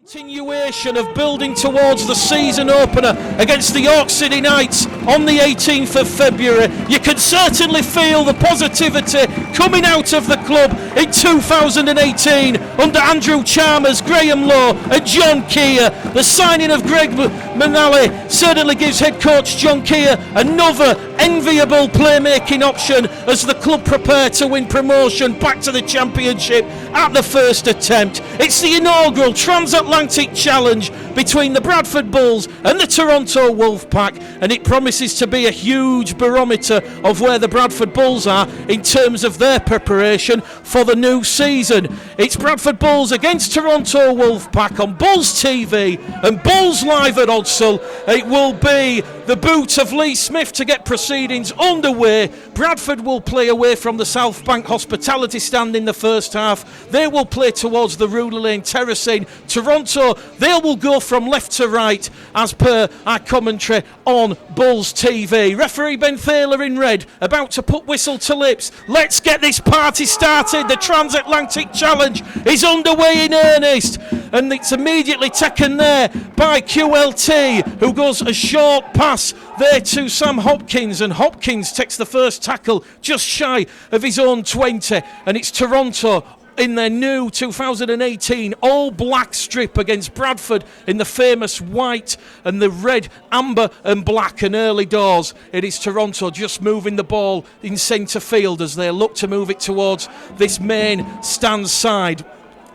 Continuation of building towards the season opener against the York City Knights on the 18th of February. You can certainly feel the positivity coming out of the club in 2018 under Andrew Chalmers, Graham Lowe and John Keir. The signing of Gregg McNally certainly gives head coach John Keir another enviable playmaking option as the club prepare to win promotion back to the Championship at the first attempt. It's the inaugural Transatlantic Challenge between the Bradford Bulls and the Toronto Wolfpack, and it promises to be a huge barometer of where the Bradford Bulls are in terms of their preparation for the new season. It's Bradford Bulls against Toronto Wolfpack on Bulls TV and Bulls Live at Odsal. It will be the boot of Lee Smith to get proceedings underway. Bradford will play away from the South Bank Hospitality Stand in the first half. They will play towards the Ruler Lane terracing. Toronto, they will go from left to right as per our commentary on Bulls TV. Referee Ben Thaler in red, about to put whistle to lips. Let's get this party started. The Transatlantic Challenge is underway in earnest, and it's immediately taken there by QLT, who goes a short pass there to Sam Hopkins, and Hopkins takes the first tackle just shy of his own 20, and it's Toronto in their new 2018 all-black strip against Bradford in the famous white and the red, amber and black, and early doors. It is Toronto just moving the ball in centre field as they look to move it towards this main stand side,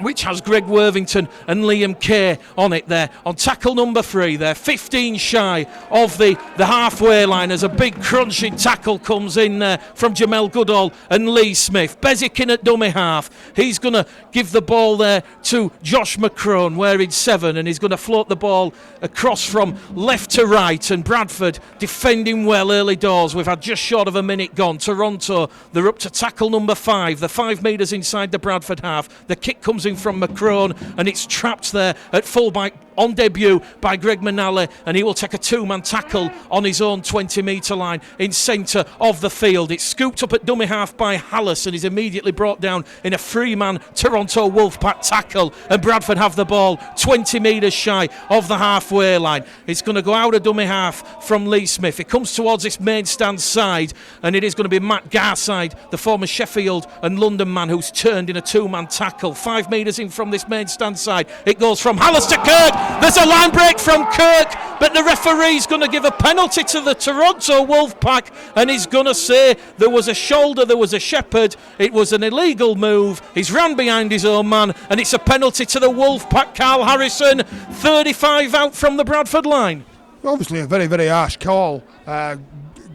which has Greg Worthington and Liam Kay on it there. On tackle number 3, they're 15 shy of the halfway line as a big crunching tackle comes in there from Jamel Goodall and Lee Smith. Bezic in at dummy half. He's going to give the ball there to Josh McCrone, wearing 7, and he's going to float the ball across from left to right, and Bradford defending well early doors. We've had just short of a minute gone. Toronto, they're up to tackle number 5. They're 5 metres inside the Bradford half. The kick comes in from McCrone, and it's trapped there at fullback on debut by Gregg McNally, and he will take a 2-man tackle on his own 20-metre line in centre of the field. It's scooped up at dummy half by Hallis and is immediately brought down in a 3-man Toronto Wolfpack tackle, and Bradford have the ball 20 metres shy of the halfway line. It's going to go out of dummy half from Lee Smith. It comes towards this main stand side, and it is going to be Matt Garside, the former Sheffield and London man, who's turned in a 2-man tackle. 5 metres in from this main stand side. It goes from Hallis to Kirk. There's a line break from Kirk, but the referee's going to give a penalty to the Toronto Wolfpack, and he's going to say there was a shoulder, there was a shepherd, it was an illegal move. He's ran behind his own man, and it's a penalty to the Wolfpack. Carl Harrison, 35 out from the Bradford line. Obviously a very, very harsh call.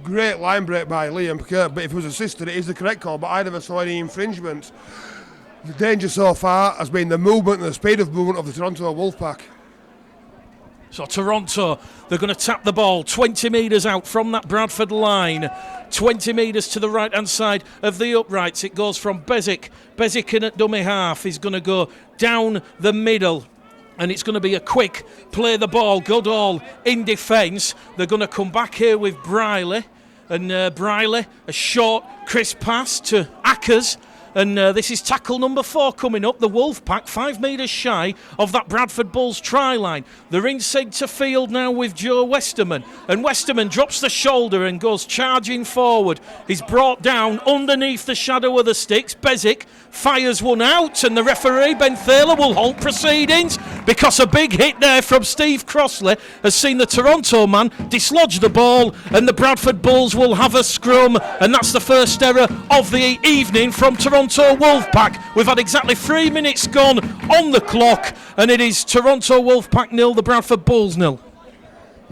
Great line break by Liam Kirk, but if it was assisted, it is the correct call, but I never saw any infringement. The danger so far has been the movement and the speed of movement of the Toronto Wolfpack. So Toronto, they're going to tap the ball 20 metres out from that Bradford line. 20 metres to the right-hand side of the uprights. It goes from Bezic. Bezic in at dummy half. He's going to go down the middle, and it's going to be a quick play the ball. Goodall in defence. They're going to come back here with Briley. And Briley, a short, crisp pass to Ackers. And this is tackle number 4 coming up. The Wolfpack 5 metres shy of that Bradford Bulls try line. They're in centre field now with Joe Westerman. And Westerman drops the shoulder and goes charging forward. He's brought down underneath the shadow of the sticks. Bezic fires one out, and the referee, Ben Thaler, will halt proceedings because a big hit there from Steve Crossley has seen the Toronto man dislodge the ball, and the Bradford Bulls will have a scrum. And that's the first error of the evening from Toronto Wolfpack. We've had exactly 3 minutes gone on the clock, and it is Toronto Wolfpack 0, the Bradford Bulls 0.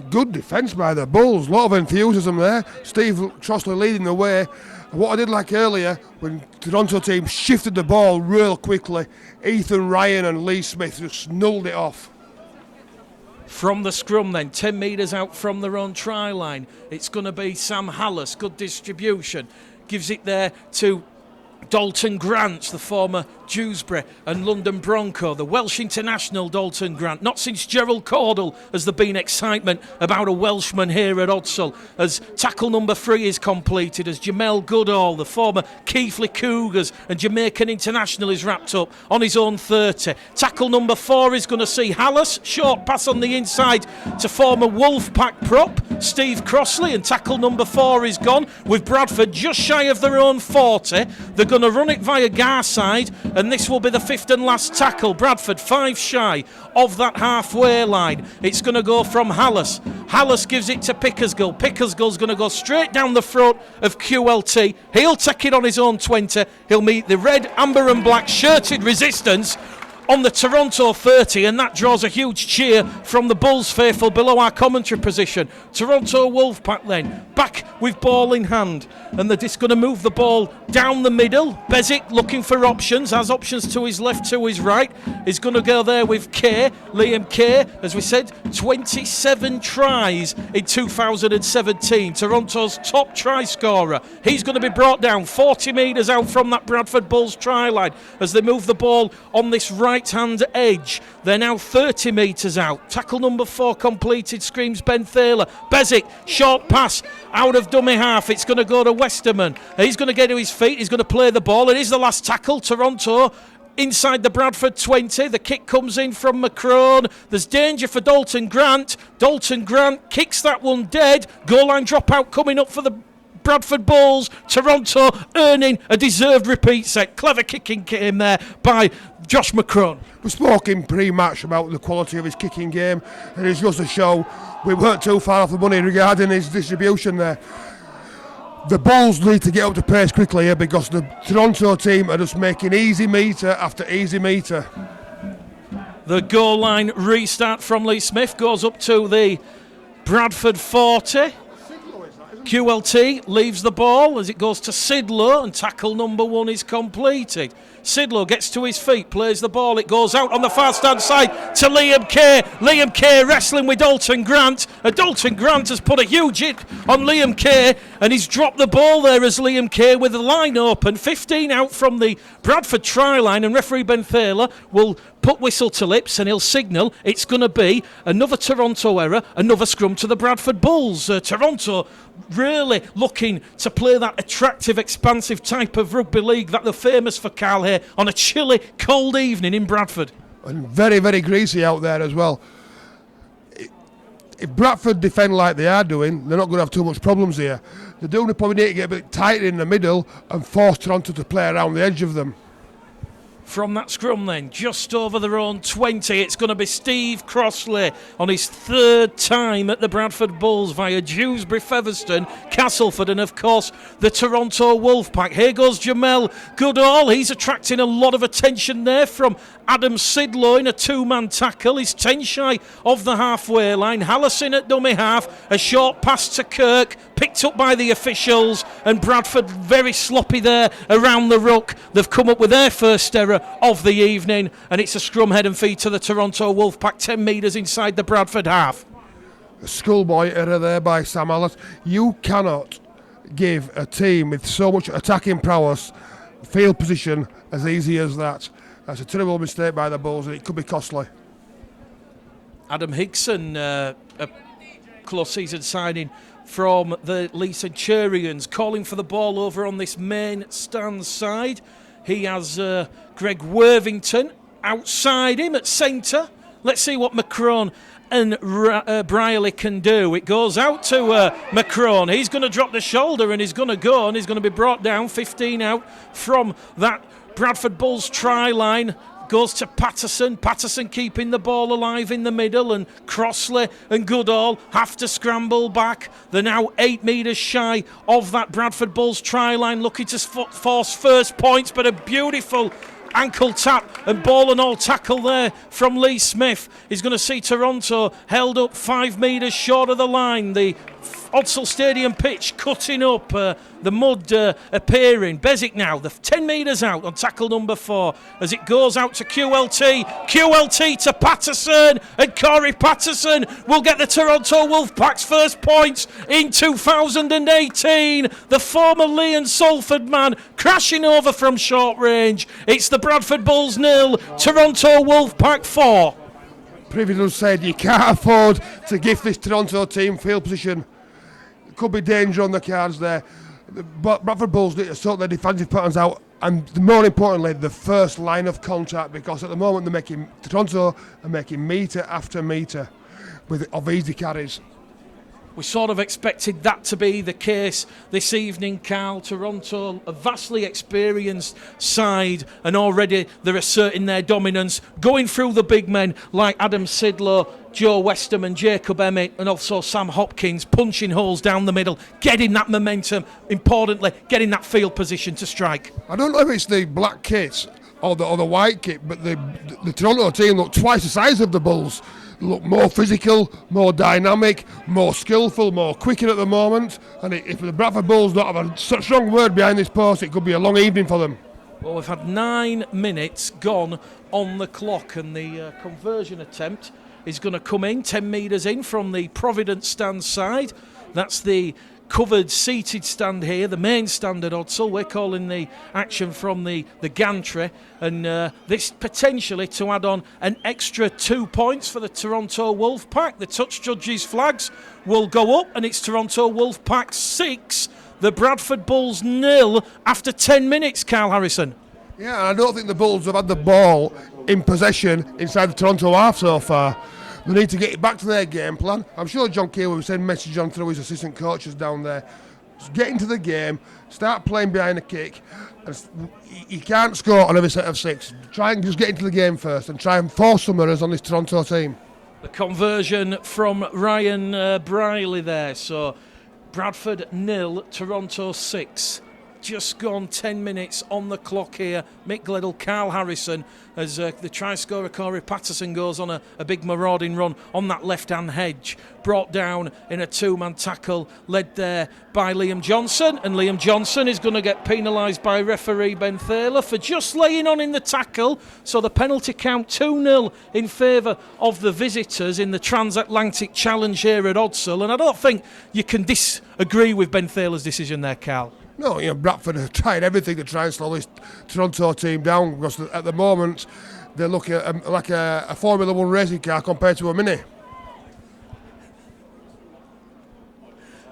Good defence by the Bulls, a lot of enthusiasm there. Steve Crossley leading the way. What I did like earlier, when Toronto team shifted the ball real quickly, Ethan Ryan and Lee Smith just nulled it off. From the scrum then, 10 metres out from their own try line, it's going to be Sam Hallis. Good distribution. Gives it there to Dalton Grant, the former Dewsbury and London Bronco, the Welsh international Dalton Grant. Not since Gerald Caudle has there been excitement about a Welshman here at Odsal, as tackle number 3 is completed, as Jamel Goodall, the former Keighley Cougars and Jamaican international, is wrapped up on his own 30. Tackle number 4 is going to see Hallis, short pass on the inside to former Wolfpack prop Steve Crossley, and tackle number 4 is gone, with Bradford just shy of their own 40. They're going to run it via Garside, and this will be the 5th and last tackle. Bradford 5 shy of that halfway line. It's going to go from Hallis. Hallis gives it to Pickersgill. Pickersgill's going to go straight down the front of QLT. He'll take it on his own 20. He'll meet the red, amber and black shirted resistance on the Toronto 30, and that draws a huge cheer from the Bulls faithful below our commentary position. Toronto Wolfpack then back with ball in hand, and they're just going to move the ball down the middle. Bezic looking for options, has options to his left, to his right. He's going to go there with Kay, Liam Kay, as we said, 27 tries in 2017, Toronto's top try scorer. He's going to be brought down 40 metres out from that Bradford Bulls try line as they move the ball on this right-hand edge. They're now 30 metres out. Tackle number 4 completed, screams Ben Thaler. Bezic, short pass out of dummy half. It's going to go to Westerman. He's going to get to his feet. He's going to play the ball. It is the last tackle. Toronto inside the Bradford 20. The kick comes in from McCrone. There's danger for Dalton Grant. Dalton Grant kicks that one dead. Goal line dropout coming up for the Bradford Bulls. Toronto earning a deserved repeat set. Clever kicking came there by Josh McCrone. We spoke in pre-match about the quality of his kicking game, and it's just to show we weren't too far off the money regarding his distribution there. The Bulls need to get up to pace quickly here, because the Toronto team are just making easy metre after easy metre. The goal line restart from Lee Smith goes up to the Bradford 40. QLT leaves the ball as it goes to Sidlow, and tackle number 1 is completed. Sidlow gets to his feet, plays the ball, it goes out on the far stand side to Liam Kay. Liam Kay wrestling with Dalton Grant, and Dalton Grant has put a huge hit on Liam Kay, and he's dropped the ball there as Liam Kay, with the line open, 15 out from the Bradford try line, and referee Ben Thaler will put whistle to lips and he'll signal it's going to be another Toronto error, another scrum to the Bradford Bulls. Toronto really looking to play that attractive, expansive type of rugby league that they're famous for, Carl, here on a chilly, cold evening in Bradford. And very, very greasy out there as well. If Bradford defend like they are doing, they're not going to have too much problems here. They're doing it, probably need to get a bit tighter in the middle and force Toronto to play around the edge of them. From that scrum then, just over their own 20, it's going to be Steve Crossley on his 3rd time at the Bradford Bulls via Dewsbury, Featherstone, Castleford, and of course the Toronto Wolfpack. Here goes Jamel Goodall. He's attracting a lot of attention there from Adam Sidlow in a 2-man tackle. He's 10 shy of the halfway line. Hallison at dummy half, a short pass to Kirk, picked up by the officials, and Bradford very sloppy there around the ruck. They've come up with their first error of the evening, and it's a scrum head and feet to the Toronto Wolfpack, 10 metres inside the Bradford half. A schoolboy error there by Sam Allis. You cannot give a team with so much attacking prowess field position as easy as that. That's a terrible mistake by the Bulls, and it could be costly. Adam Higson, a close season signing from the Leigh Centurions, calling for the ball over on this main stand side. He has Greg Worthington outside him at centre. Let's see what McCrone and Brierley can do. It goes out to McCrone. He's going to drop the shoulder and he's going to go, and he's going to be brought down 15 out from that Bradford Bulls try line. Goes to Patterson. Patterson keeping the ball alive in the middle, and Crossley and Goodall have to scramble back. They're now 8 metres shy of that Bradford Bulls try line, looking to force first points, but a beautiful ankle tap and ball and all tackle there from Lee Smith. He's going to see Toronto held up 5 metres short of the line. The Odsal Stadium pitch cutting up, the mud appearing. Bezic now, the 10 metres out on tackle number 4 as it goes out to QLT. QLT to Patterson, and Corey Patterson will get the Toronto Wolfpack's first points in 2018. The former Lee and Salford man crashing over from short range. It's the Bradford Bulls 0, Toronto Wolfpack 4. Provident said you can't afford to give this Toronto team field position. Could be danger on the cards there. But Bradford Bulls need to sort their defensive patterns out, and more importantly, the first line of contact, because at the moment Toronto are making metre after metre of easy carries. We sort of expected that to be the case this evening, Carl. Toronto, a vastly experienced side, and already they're asserting their dominance, going through the big men like Adam Sidlow, Joe Westerman, Jacob Emmett, and also Sam Hopkins, punching holes down the middle, getting that momentum, importantly, getting that field position to strike. I don't know if it's the black kit or the white kit, but the Toronto team look twice the size of the Bulls. Look more physical, more dynamic, more skillful, more quicker at the moment. And if the Bradford Bulls don't have a strong word behind this post, it could be a long evening for them. Well, we've had 9 minutes gone on the clock, and the conversion attempt is going to come in 10 metres in from the Provident stand side. That's the covered seated stand here, the main stand at Odsall. We're calling the action from the gantry, and this potentially to add on an extra 2 points for the Toronto Wolfpack. The touch judges' flags will go up, and it's Toronto Wolfpack 6, the Bradford Bulls 0 after 10 minutes, Carl Harrison. Yeah, I don't think the Bulls have had the ball in possession inside the Toronto half so far. They need to get it back to their game plan. I'm sure John Keel will send a message on through his assistant coaches down there. Just get into the game, start playing behind the kick. You can't score on every set of 6. Try and just get into the game first and try and force some errors on this Toronto team. The conversion from Ryan Briley there. So Bradford 0, Toronto 6. Just gone 10 minutes on the clock here. Mick Gledall, Carl Harrison, as the try scorer Corey Patterson goes on a big marauding run on that left-hand hedge. Brought down in a 2-man tackle, led there by Liam Johnson. And Liam Johnson is going to get penalised by referee Ben Thaler for just laying on in the tackle. So the penalty count 2-0 in favour of the visitors in the Transatlantic Challenge here at Odsall. And I don't think you can disagree with Ben Thaler's decision there, Carl. No, Bradford have tried everything to try and slow this Toronto team down, because at the moment they look like a Formula 1 racing car compared to a Mini.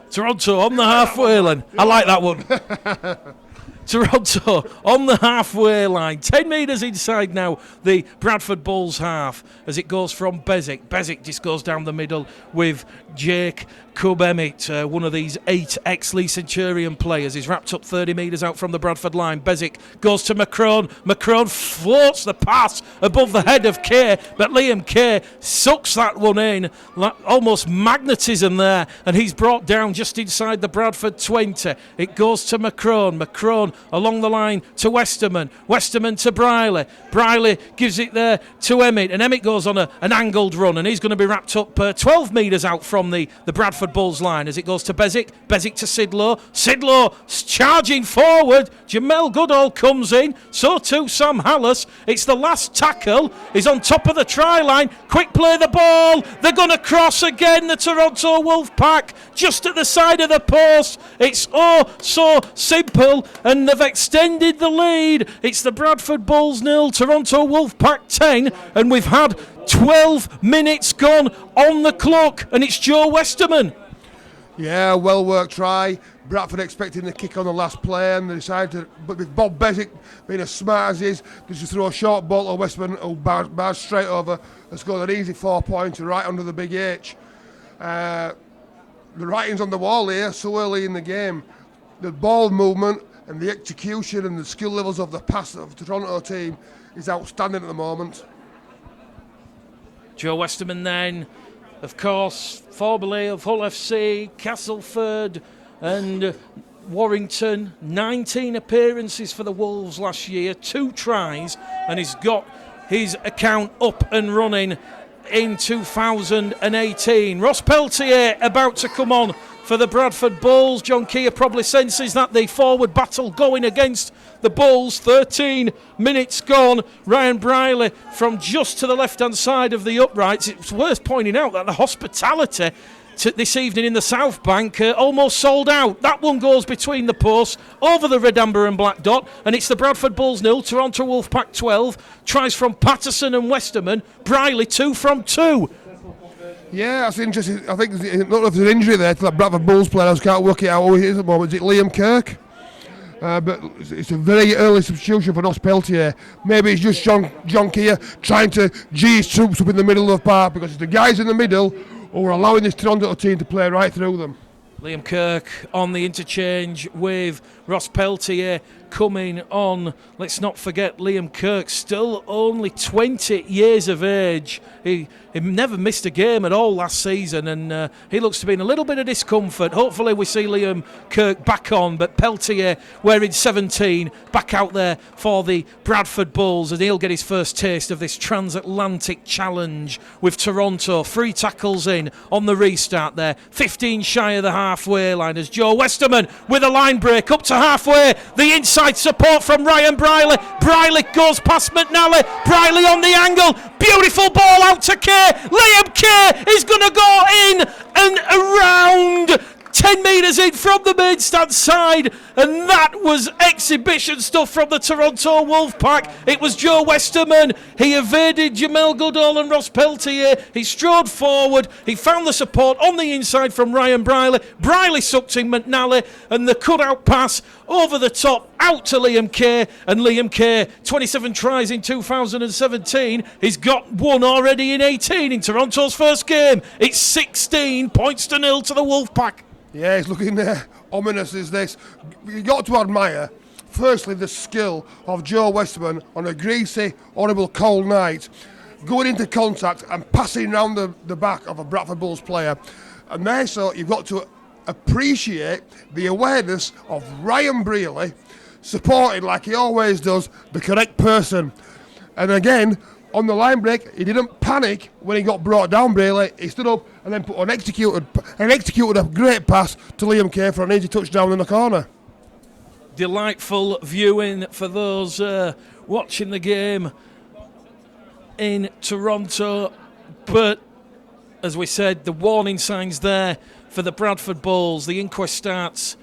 Toronto on the halfway line. I like that one. Toronto on the halfway line. 10 metres inside now, the Bradford Bulls half, as it goes from Bezic. Bezic just goes down the middle with Jake Emmett, one of these 8 ex-Lee Centurion players. He's wrapped up 30 metres out from the Bradford line. Bezic goes to McCrone. McCrone floats the pass above the head of Kay, but Liam Kay sucks that one in. Almost magnetism there, and he's brought down just inside the Bradford 20. It goes to McCrone. McCrone along the line to Westerman. Westerman to Briley. Briley gives it there to Emmett, and Emmett goes on an angled run, and he's going to be wrapped up 12 metres out from the Bradford Bulls line as it goes to Bezic. Bezic to Sidlow. Sidlow charging forward. Jamel Goodall comes in. So too Sam Hallis. It's the last tackle. He's on top of the try line. Quick play the ball. They're going to cross again, the Toronto Wolfpack, just at the side of the post. It's so simple, and they've extended the lead. It's the Bradford Bulls 0, Toronto Wolfpack 10, and we've had 12 minutes gone on the clock, and it's Joe Westerman. Yeah, well worked try. Bradford expecting the kick on the last play, and they decided to, but with Bob Bezic being as smart as he is, just throw a short ball to Westerman, who bars straight over and scored an easy 4-pointer right under the big H. The writing's on the wall here so early in the game. The ball movement and the execution and the skill levels of the pass of the Toronto team is outstanding at the moment. Joe Westerman then, of course, formerly of Hull FC, Castleford and Warrington. 19 appearances for the Wolves last year, 2 tries, and he's got his account up and running in 2018. Ross Peltier about to come on for the Bradford Bulls. John Keir probably senses that the forward battle going against the Bulls. 13 minutes gone. Ryan Briley from just to the left-hand side of the uprights. It's worth pointing out that the hospitality this evening in the South Bank, almost sold out. That one goes between the posts, over the red, amber and black dot, and it's the Bradford Bulls 0, Toronto Wolfpack 12. Tries from Patterson and Westerman, Briley 2 from 2. Yeah, that's interesting. I think, I don't know if there's an injury there to that Bradford Bulls player. I just can't work it out who it is at the moment. Is it Liam Kirk? But it's a very early substitution for Ross Peltier. Maybe it's just John Keir trying to G his troops up in the middle of the park, because it's the guys in the middle who are allowing this Toronto team to play right through them. Liam Kirk on the interchange with Ross Peltier coming on. Let's not forget Liam Kirk, still only 20 years of age. He never missed a game at all last season, and he looks to be in a little bit of discomfort. Hopefully we see Liam Kirk back on, but Peltier wearing 17 back out there for the Bradford Bulls, and he'll get his first taste of this transatlantic challenge with Toronto. 3 tackles in on the restart there, 15 shy of the halfway line as Joe Westerman with a line break up to halfway. The inside support from Ryan Briley. Briley goes past McNally. Briley on the angle. Beautiful ball out to Kerr. Liam Kerr is going to go in and around 10 metres in from the main stand side, and that was exhibition stuff from the Toronto Wolfpack. It was Joe Westerman. He evaded Jamel Goodall and Ross Peltier. He strode forward. He found the support on the inside from Ryan Briley. Briley sucked in McNally, and the cut-out pass over the top out to Liam Kerr. And Liam Kerr, 27 tries in 2017. He's got one already in 18 in Toronto's first game. It's 16 points to 0 to the Wolfpack. Yeah, it's looking ominous as this. You've got to admire, firstly, the skill of Joe Westerman on a greasy, horrible, cold night, going into contact and passing round the back of a Bradford Bulls player. And there, so you've got to appreciate the awareness of Ryan Briley supporting, like he always does, the correct person. And again, on the line break, he didn't panic when he got brought down, Briley. He stood up and then executed a great pass to Liam Kerr for an easy touchdown in the corner. Delightful viewing for those watching the game in Toronto. But, as we said, the warning signs there for the Bradford Bulls. The inquest starts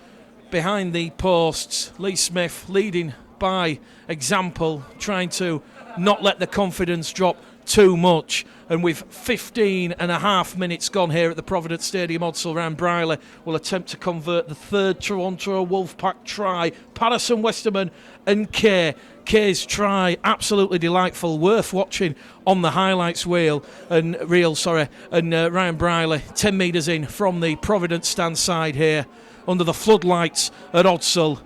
behind the posts. Lee Smith leading by example, trying to not let the confidence drop too much. And with 15 and a half minutes gone here at the Provident Stadium, Odsal Ryan Briley will attempt to convert the third Toronto Wolfpack try. Patterson, Westerman and Kerr. Kerr's try, absolutely delightful, worth watching on the highlights reel. And Ryan Briley, 10 metres in from the Provident stand side here, under the floodlights at Odsal.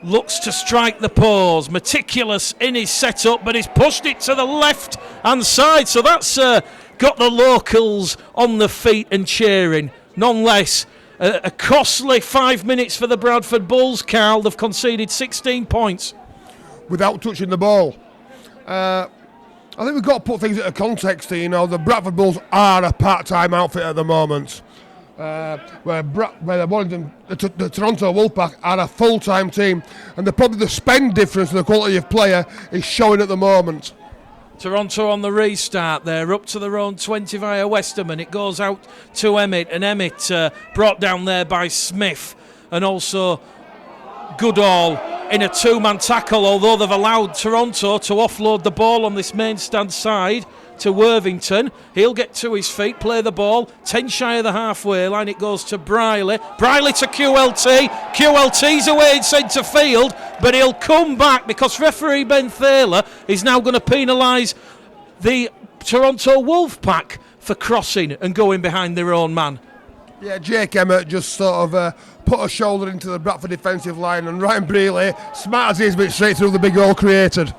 Looks to strike the pause, meticulous in his setup, but he's pushed it to the left hand side, so that's got the locals on the feet and cheering. Nonetheless, a costly 5 minutes for the Bradford Bulls, Carl. They've conceded 16 points without touching the ball. I think we've got to put things into context here. You know, the Bradford Bulls are a part-time outfit at the moment. Where the Toronto Wolfpack are a full-time team, and probably the spend difference in the quality of player is showing at the moment. Toronto on the restart there, up to their own 20 via Westerman. It goes out to Emmett, and Emmett brought down there by Smith, and also Goodall in a two-man tackle, although they've allowed Toronto to offload the ball on this main stand side to Worthington. He'll get to his feet, play the ball, 10 shy of the halfway line. It goes to Briley. Briley to QLT. QLT's away in centre field, but he'll come back because referee Ben Thaler is now going to penalise the Toronto Wolfpack for crossing and going behind their own man. Yeah, Jake Emmett just sort of put a shoulder into the Bradford defensive line, and Ryan Briley, smart as he is, but straight through the big hole created.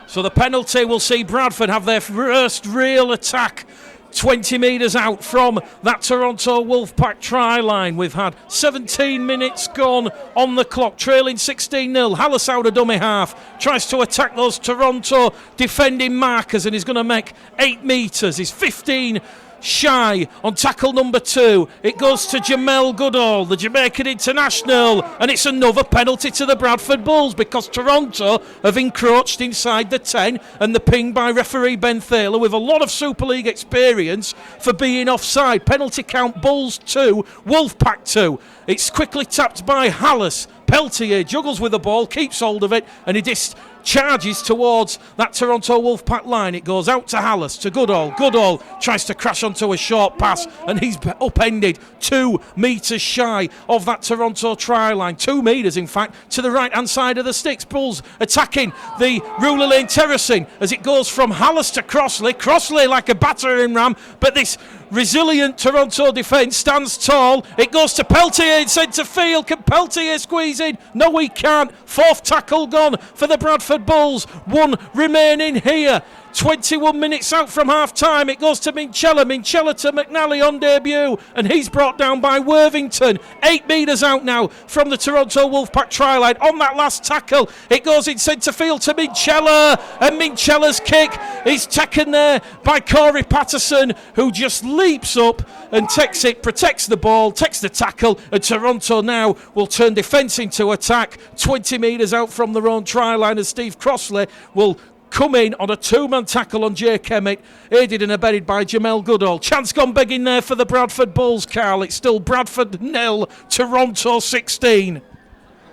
So the penalty will see Bradford have their first real attack 20 metres out from that Toronto Wolfpack try line. We've had 17 minutes gone on the clock, trailing 16-0. Hallisau, a dummy half, tries to attack those Toronto defending markers, and he's going to make 8 metres. He's 15 shy on tackle number 2. It goes to Jamel Goodall, the Jamaican international, and it's another penalty to the Bradford Bulls because Toronto have encroached inside the 10, and the ping by referee Ben Thaler with a lot of Super League experience for being offside. Penalty count Bulls 2, Wolfpack 2. It's quickly tapped by Hallis. Peltier juggles with the ball, keeps hold of it, and he charges towards that Toronto Wolfpack line. It goes out to Hallis, to Goodall. Goodall tries to crash onto a short pass, and he's upended 2 metres shy of that Toronto try line. 2 metres, in fact, to the right-hand side of the sticks. Bulls attacking the Ruler Lane terracing as it goes from Hallis to Crossley. Crossley like a battering ram, but this resilient Toronto defence stands tall. It goes to Peltier in centre field. Can Peltier squeeze in? No, he can't. 4th tackle gone for the Bradford Bulls. 1 remaining here. 21 minutes out from half time. It goes to Minchella to McNally on debut, and he's brought down by Worthington. 8 metres out now from the Toronto Wolfpack try line. On that last tackle, it goes in centre field to Minchella, and Minchella's kick is taken there by Corey Patterson, who just leaps up and takes it, protects the ball, takes the tackle, and Toronto now will turn defence into attack. 20 metres out from their own try line, as Steve Crossley will come in on a 2-man tackle on Jake Emmett, aided and abetted by Jamel Goodall. Chance gone begging there for the Bradford Bulls, Carl. It's still Bradford 0, Toronto 16. It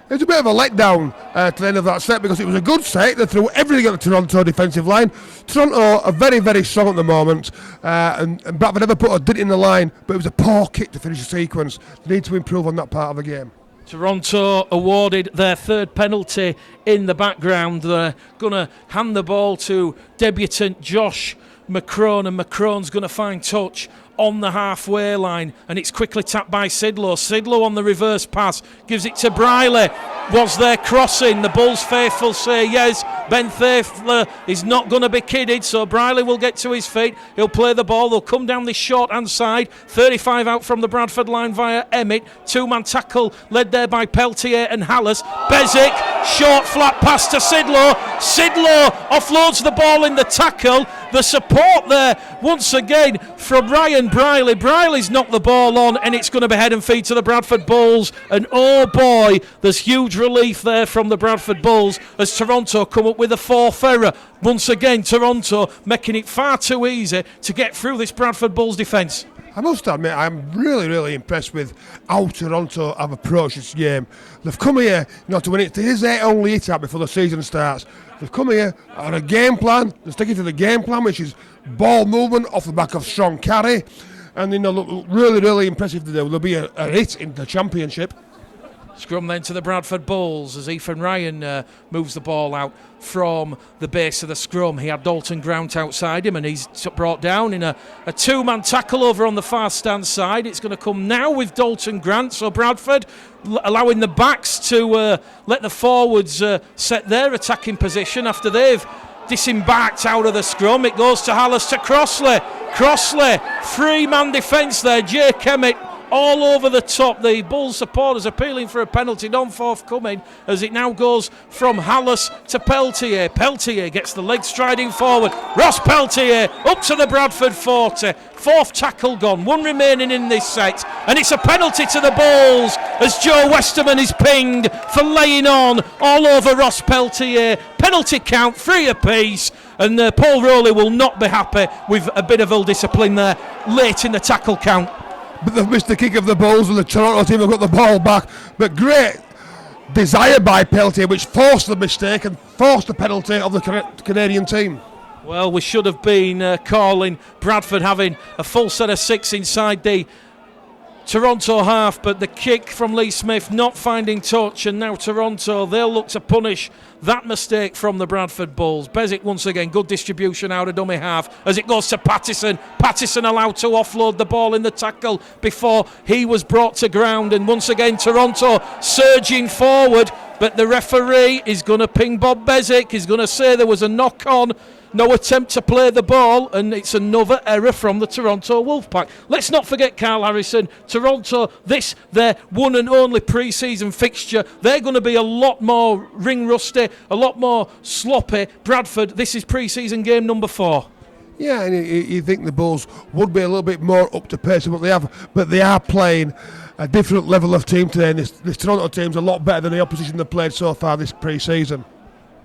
was a bit of a letdown to the end of that set because it was a good set. They threw everything at the Toronto defensive line. Toronto are very, very strong at the moment, and Bradford never put a dent in the line, but it was a poor kick to finish the sequence. They need to improve on that part of the game. Toronto awarded their 3rd penalty in the background. They're going to hand the ball to debutant Josh McCrone, and McCrone's going to find touch on the halfway line, and it's quickly tapped by Sidlow. Sidlow on the reverse pass gives it to Briley. Was there crossing? The Bulls faithful say yes. Ben Thaler is not going to be kidded, so Briley will get to his feet. He'll play the ball. They'll come down this short hand side. 35 out from the Bradford line via Emmett. 2-man tackle led there by Peltier and Hallis. Bezic, short flat pass to Sidlow. Sidlow offloads the ball in the tackle. The support there once again from Ryan Briley. Briley's knocked the ball on, and it's going to be head and feet to the Bradford Bulls. And oh boy, there's huge relief there from the Bradford Bulls as Toronto come up with a 4th error. Once again, Toronto making it far too easy to get through this Bradford Bulls defence. I must admit, I'm really, really impressed with how Toronto have approached this game. They've come here, to win it. This is their only hit out before the season starts. They've come here on a game plan. They're sticking to the game plan, which is ball movement off the back of strong carry. And, look really, really impressive to do. There'll be a hit in the championship. Scrum then to the Bradford Bulls as Ethan Ryan moves the ball out from the base of the scrum. He had Dalton Grant outside him, and he's brought down in a 2-man tackle over on the far stand side. It's going to come now with Dalton Grant, so Bradford allowing the backs to let the forwards set their attacking position after they've disembarked out of the scrum. It goes to Hallis to Crossley. Crossley, 3-man defence there. Jake Emmett all over the top. The Bulls supporters appealing for a penalty, non forthcoming, as it now goes from Hallis to Peltier. Peltier gets the leg striding forward. Ross Peltier up to the Bradford 40. 4th tackle gone, 1 remaining in this set, and it's a penalty to the Bulls as Joe Westerman is pinged for laying on all over Ross Peltier. Penalty count, 3 apiece, and Paul Rowley will not be happy with a bit of ill discipline there late in the tackle count. But they've missed the kick of the Bulls, and the Toronto team have got the ball back. But great desire by Peltier, which forced the mistake and forced the penalty of the Canadian team. Well, we should have been calling Bradford having a full set of 6 inside the Toronto half, but the kick from Lee Smith not finding touch, and now Toronto, they'll look to punish that mistake from the Bradford Bulls. Bezic once again, good distribution out of dummy half as it goes to Pattison. Pattison allowed to offload the ball in the tackle before he was brought to ground, and once again Toronto surging forward, but the referee is going to ping Bob Bezic. He's going to say there was a knock on. No attempt to play the ball, and it's another error from the Toronto Wolfpack. Let's not forget, Carl Harrison, Toronto, this their one and only pre-season fixture. They're going to be a lot more ring rusty, a lot more sloppy. Bradford, this is pre-season game number 4. Yeah, and you think the Bulls would be a little bit more up to pace than what they have, but they are playing a different level of team today, and this Toronto team's a lot better than the opposition they've played so far this pre-season.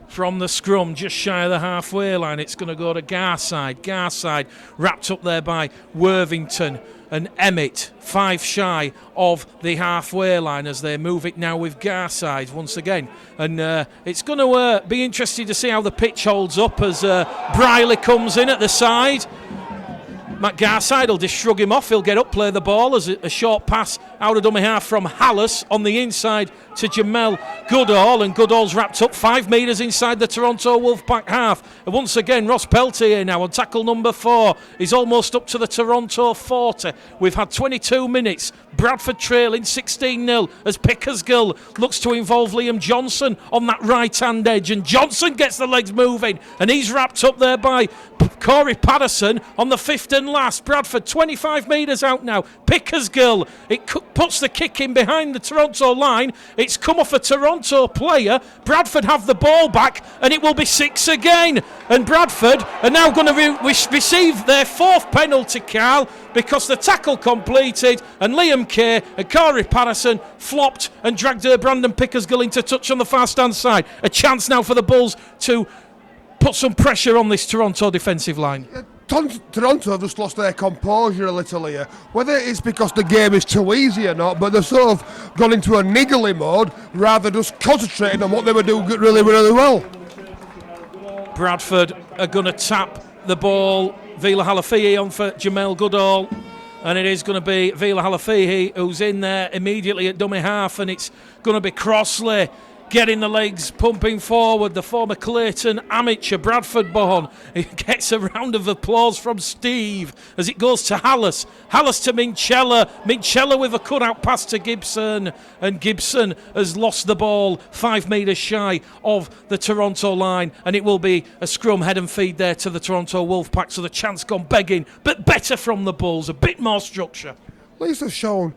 From the scrum, just shy of the halfway line, it's going to go to Garside. Garside wrapped up there by Worthington and Emmett, 5 shy of the halfway line as they move it now with Garside once again. And it's going to be interesting to see how the pitch holds up as Briley comes in at the side. Matt Garside will just shrug him off. He'll get up, play the ball as a short pass out of dummy half from Hallis on the inside to Jamel Goodall, and Goodall's wrapped up 5 metres inside the Toronto Wolfpack half. And once again, Ross Peltier now on tackle number 4. He's almost up to the Toronto 40. We've had 22 minutes. Bradford trailing 16-0 as Pickersgill looks to involve Liam Johnson on that right-hand edge, and Johnson gets the legs moving, and he's wrapped up there by Corey Patterson on the 5th and last. Bradford 25 metres out now. Pickersgill, it puts the kick in behind the Toronto line. It's come off a Toronto player. Bradford have the ball back, and it will be 6 again. And Bradford are now going to receive their 4th penalty, Carl, because the tackle completed, and Liam Kay and Corey Patterson flopped and dragged Brandon Pickersgill into touch on the far stand side. A chance now for the Bulls to put some pressure on this Toronto defensive line. Toronto have just lost their composure a little here. Whether it's because the game is too easy or not, but they've sort of gone into a niggly mode rather than just concentrating on what they were doing really, really well. Bradford are going to tap the ball. Vila Halafihi on for Jamel Goodall, and it is going to be Vila Halafihi who's in there immediately at dummy half, and it's going to be Crossley getting the legs, pumping forward, the former Clayton amateur Bradford born. He gets a round of applause from Steve as it goes to Hallis. Hallis to Minchella. Minchella with a cut-out pass to Gibson, and Gibson has lost the ball 5 metres shy of the Toronto line, and it will be a scrum head and feed there to the Toronto Wolfpack, so the chance gone begging, but better from the Bulls, a bit more structure. At least they've shown.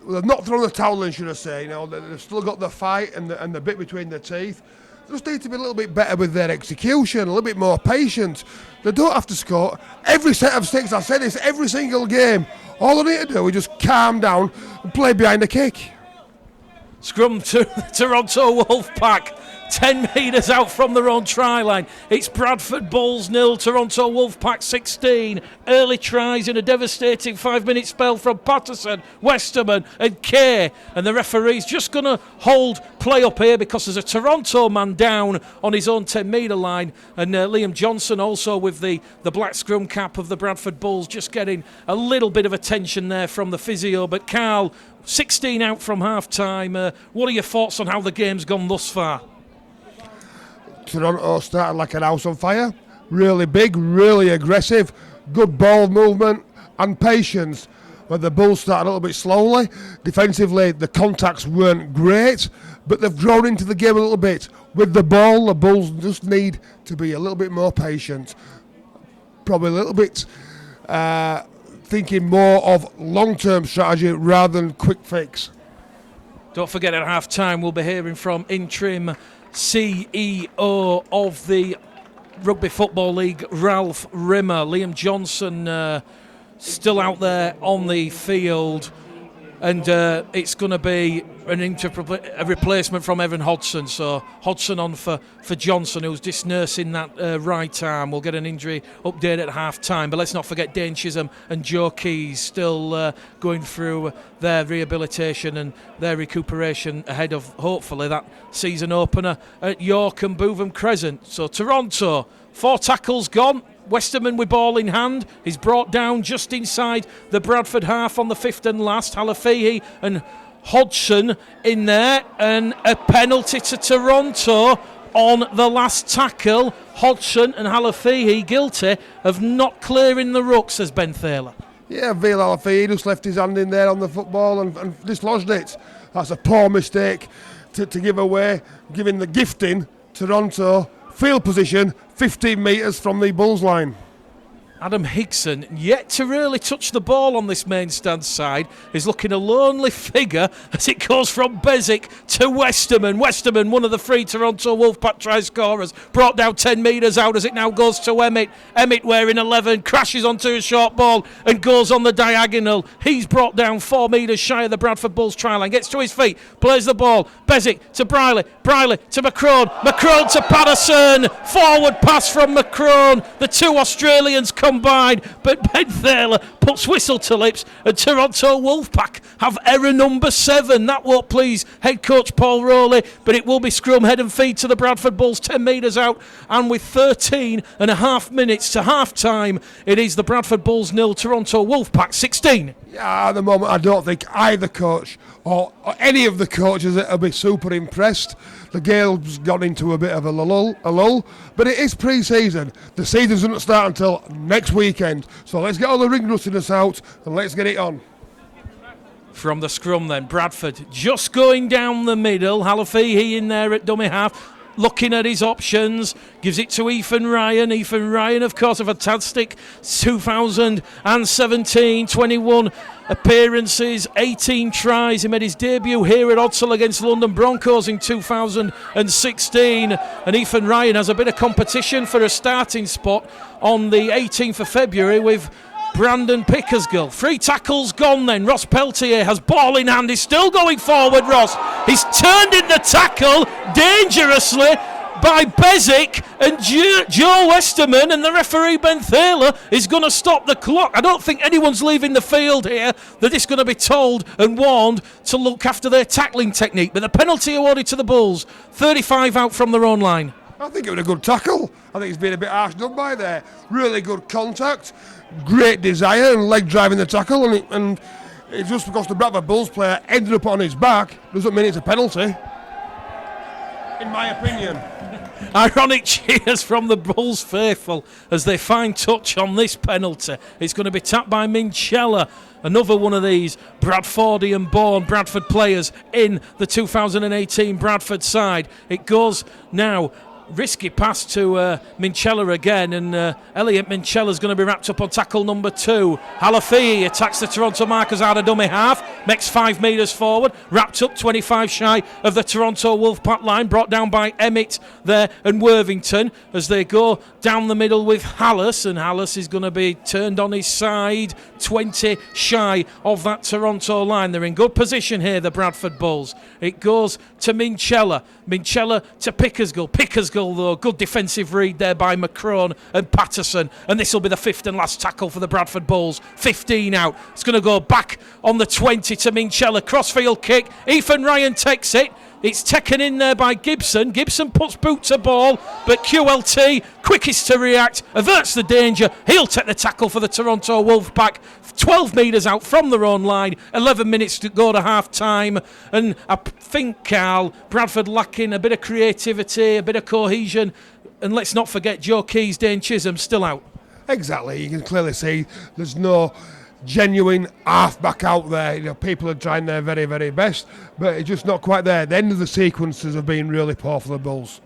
They've not thrown the towel in, should I say. They've still got the fight and the bit between their teeth. They just need to be a little bit better with their execution, a little bit more patient. They don't have to score every set of 6. I say this every single game. All they need to do is just calm down and play behind the kick. Scrum to the Toronto Wolfpack. 10 metres out from their own try line. It's Bradford Bulls 0, Toronto Wolfpack 16. Early tries in a devastating 5-minute spell from Patterson, Westerman and Kay. And the referee's just going to hold play up here because there's a Toronto man down on his own 10-metre line. And Liam Johnson also with the black scrum cap of the Bradford Bulls, just getting a little bit of attention there from the physio. But Carl, 16 out from half-time. What are your thoughts on how the game's gone thus far? Toronto started like an house on fire. Really big, really aggressive, good ball movement and patience. But the Bulls started a little bit slowly. Defensively, the contacts weren't great, but they've grown into the game a little bit. With the ball, the Bulls just need to be a little bit more patient. Probably a little bit thinking more of long-term strategy rather than quick fix. Don't forget at half-time we'll be hearing from interim CEO of the Rugby Football League, Ralph Rimmer. Liam Johnson still out there on the field, and it's going to be a replacement from Evan Hodson. So Hodson on for Johnson, who's just nursing that right arm. We'll get an injury update at half-time, but let's not forget Dane Chisholm and Joe Keys still going through their rehabilitation and their recuperation ahead of, hopefully, that season opener at York and Bootham Crescent. So Toronto, 4 tackles gone. Westerman with ball in hand. He's brought down just inside the Bradford half on the 5th and last. Halafihi and Hodgson in there, and a penalty to Toronto on the last tackle. Hodgson and Halafihi guilty of not clearing the ruck, says Ben Thaler. Yeah, Vila Halafihi just left his hand in there on the football and dislodged it. That's a poor mistake to give away, giving the gifting Toronto field position 15 metres from the Bulls line. Adam Higson, yet to really touch the ball on this main stand side, is looking a lonely figure as it goes from Bezic to Westerman. Westerman, one of the three Toronto Wolfpack try scorers, brought down 10 metres out as it now goes to Emmett. Emmett, wearing 11, crashes onto a short ball and goes on the diagonal. He's brought down 4 metres shy of the Bradford Bulls try line, gets to his feet, plays the ball. Bezic to Briley, Briley to McCrone, McCrone to Patterson. Forward pass from McCrone. The two Australians combined, but Ben Thaler puts whistle to lips, and Toronto Wolfpack have error number 7. That won't please head coach Paul Rowley, but it will be scrum, head and feed to the Bradford Bulls 10 metres out, and with 13 and a half minutes to half time, it is the Bradford Bulls 0, Toronto Wolfpack 16. Yeah, at the moment I don't think either coach or any of the coaches will be super impressed. The game's gone into a bit of a lull, but it is pre-season. The season doesn't start until next weekend, so let's get all the ring rustiness out and let's get it on. From the scrum then, Bradford just going down the middle. Halafihi in there at dummy half, looking at his options, gives it to Ethan Ryan. Ethan Ryan, of course, a fantastic 2017, 21 appearances, 18 tries. He made his debut here at Odsal against London Broncos in 2016. And Ethan Ryan has a bit of competition for a starting spot on the 18th of February with Brandon Pickersgill. 3 tackles gone then. Ross Peltier has ball in hand. He's still going forward, Ross. He's turned in the tackle dangerously by Bezic, and Joe Westerman, and the referee Ben Thaler is going to stop the clock. I don't think anyone's leaving the field here. They're just going to be told and warned to look after their tackling technique. But the penalty awarded to the Bulls, 35 out from their own line. I think it was a good tackle. I think he's been a bit harsh done by there. Really good contact, great desire and leg driving the tackle, and it's just because the Bradford Bulls player ended up on his back doesn't mean it's a penalty, in my opinion. Ironic cheers from the Bulls faithful as they find touch on this penalty. It's going to be tapped by Minchella, another one of these Bradfordian-born Bradford players in the 2018 Bradford side. It goes now. Risky pass to Minchella again, and Elliot Minchella's going to be wrapped up on tackle number 2. Halafihi attacks the Toronto markers out of dummy half, makes 5 metres forward, wrapped up 25 shy of the Toronto Wolfpack line, brought down by Emmett there and Worthington as they go down the middle with Hallis, and Hallis is going to be turned on his side, 20 shy of that Toronto line. They're in good position here, the Bradford Bulls. It goes to Minchella to Pickersgill though, good defensive read there by McCrone and Patterson, and this will be the 5th and last tackle for the Bradford Bulls. 15 out. It's going to go back on the 20 to Minchella, crossfield kick. Ethan Ryan takes it. It's taken in there by Gibson. Gibson puts boot to ball, but QLT, quickest to react, averts the danger. He'll take the tackle for the Toronto Wolfpack. 12 metres out from their own line, 11 minutes to go to half time, and I think, Carl, Bradford lacking a bit of creativity, a bit of cohesion, and let's not forget Joe Keys, Dane Chisholm still out. Exactly, you can clearly see there's no genuine halfback out there. You know, people are trying their very, very best, but it's just not quite there. The end of the sequences have been really poor for the Bulls.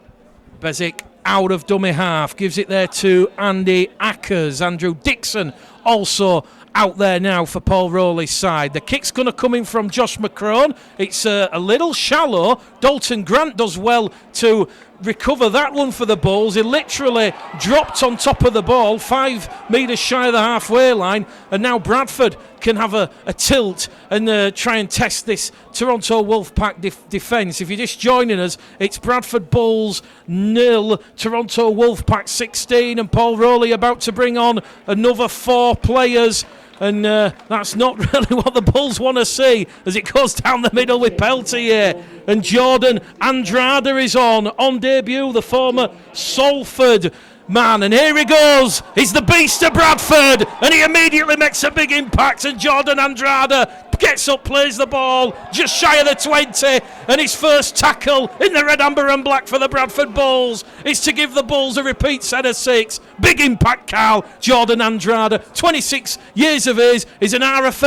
Bezic out of dummy half, gives it there to Andy Ackers. Andrew Dixon also out there now for Paul Rowley's side. The kick's going to come in from Josh McCrone. It's a little shallow. Dalton Grant does well to recover that one for the Bulls. He literally dropped on top of the ball, 5 metres shy of the halfway line, and now Bradford can have a tilt and try and test this Toronto Wolfpack defence. If you're just joining us, it's Bradford Bulls 0, Toronto Wolfpack 16, and Paul Rowley about to bring on another 4 players. And that's not really what the Bulls want to see as it goes down the middle with Peltier. And Jordan Andrade is on debut, the former Salford man. And here he goes. He's the beast of Bradford. And he immediately makes a big impact. And Jordan Andrade gets up, plays the ball just shy of the 20. And his first tackle in the red, amber and black for the Bradford Bulls is to give the Bulls a repeat set of 6. Big impact, Carl. Jordan Andrade, 26 years of age, is an RAF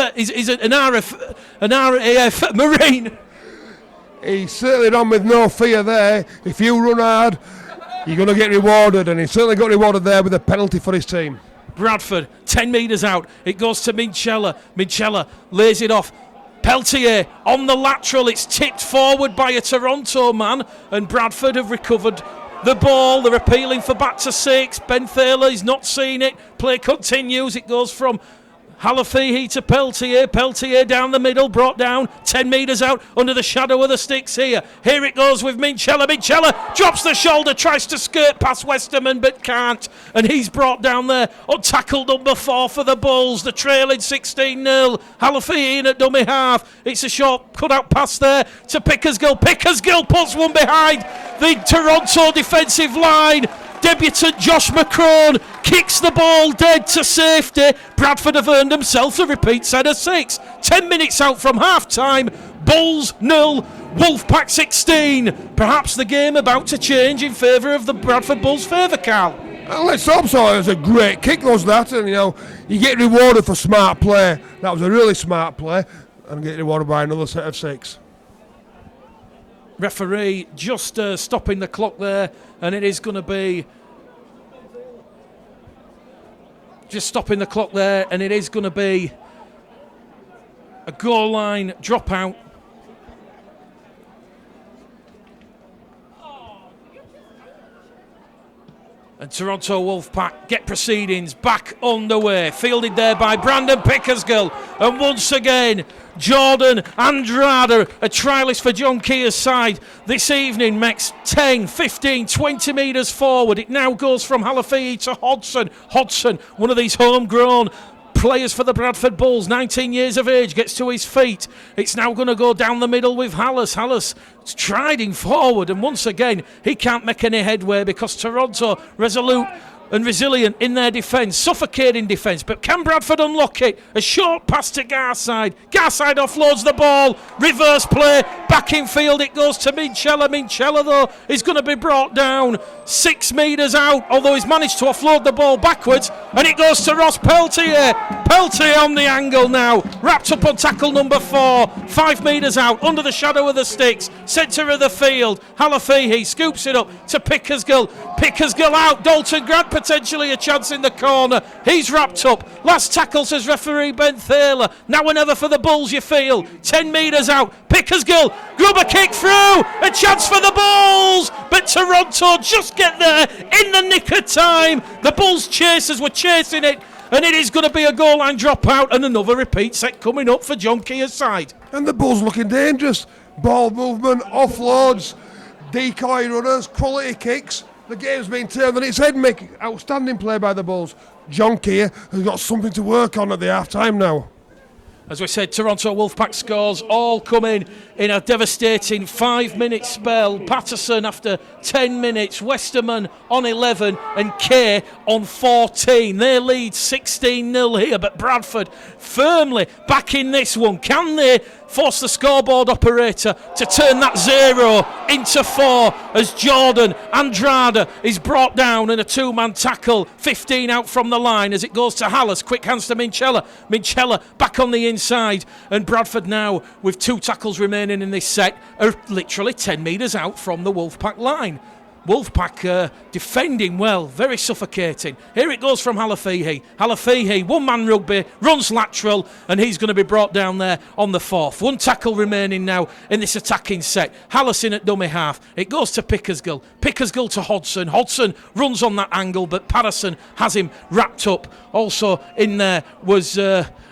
Marine. He's certainly run with no fear there. If you run hard, you're going to get rewarded, and he certainly got rewarded there with a penalty for his team. Bradford, 10 metres out. It goes to Minchella. Minchella lays it off. Peltier on the lateral. It's tipped forward by a Toronto man, and Bradford have recovered the ball. They're appealing for back to 6. Ben Thaler is not seeing it. Play continues. It goes from Halafihi to Peltier. Peltier down the middle, brought down 10 metres out under the shadow of the sticks here. Here it goes with Minchella. Minchella drops the shoulder, tries to skirt past Westerman but can't. And he's brought down there on tackle number 4 for the Bulls. The trailing 16-0. Halafihi in at dummy half. It's a short cut-out pass there to Pickersgill. Pickersgill puts one behind the Toronto defensive line. Debutant Josh McCrone kicks the ball dead to safety. Bradford have earned themselves a repeat set of 6. 10 minutes out from half-time. Bulls 0, Wolfpack 16. Perhaps the game about to change in favour of the Bradford Bulls' favour, Carl. Let's hope so. It was a great kick, was that? And, you get rewarded for smart play. That was a really smart play. And get rewarded by another set of 6. Referee just stopping the clock there, and it is going to be a goal line dropout. And Toronto Wolfpack get proceedings back underway. Fielded there by Brandon Pickersgill. And once again, Jordan Andrade, a trialist for John Keir's side this evening, makes 10, 15, 20 metres forward. It now goes from Halafihi to Hodgson. Hodgson, one of these homegrown players for the Bradford Bulls, 19 years of age, gets to his feet. It's now going to go down the middle with Hallis. Hallis striding forward, and once again he can't make any headway because Toronto resolute and resilient in their defence, suffocating defence. But can Bradford unlock it? A short pass to Garside. Garside offloads the ball. Reverse play. Back in field it goes to Minchella. Minchella, though, is going to be brought down 6 metres out, although he's managed to offload the ball backwards. And it goes to Ross Peltier. Peltier on the angle now. Wrapped up on tackle number 4. 5 metres out, under the shadow of the sticks. Centre of the field. Halafihi scoops it up to Pickersgill. Pickersgill out. Dalton Grant potentially a chance in the corner. He's wrapped up. Last tackle, says referee Ben Thaler. Now or never for the Bulls, you feel. 10 metres out. Pickersgill, Gruber kick through. A chance for the Bulls. But Toronto just get there in the nick of time. The Bulls chasers were chasing it. And it is going to be a goal line dropout and another repeat set coming up for John Keir's side. And the Bulls looking dangerous. Ball movement, offloads, decoy runners, quality kicks. The game's been turned on its head, Mick. Outstanding play by the Bulls. John Keir has got something to work on at the half-time now. As we said, Toronto Wolfpack scores all coming in a devastating 5-minute spell. Patterson after 10 minutes, Westerman on 11 and Kay on 14. They lead 16-0 here, but Bradford firmly back in this one. Can they force the scoreboard operator to turn that 0 into 4 as Jordan Andrade is brought down in a 2-man tackle, 15 out from the line as it goes to Hallis. Quick hands to Minchella. Minchella back on the inside, and Bradford now with 2 tackles remaining in this set are literally 10 metres out from the Wolfpack line. Wolfpack defending well, very suffocating. Here it goes from Halafihi. Halafihi, 1-man rugby, runs lateral, and he's going to be brought down there on the 4th. 1 tackle remaining now in this attacking set. Hallison at dummy half. It goes to Pickersgill. Pickersgill to Hodgson. Hodgson runs on that angle, but Patterson has him wrapped up. Also in there was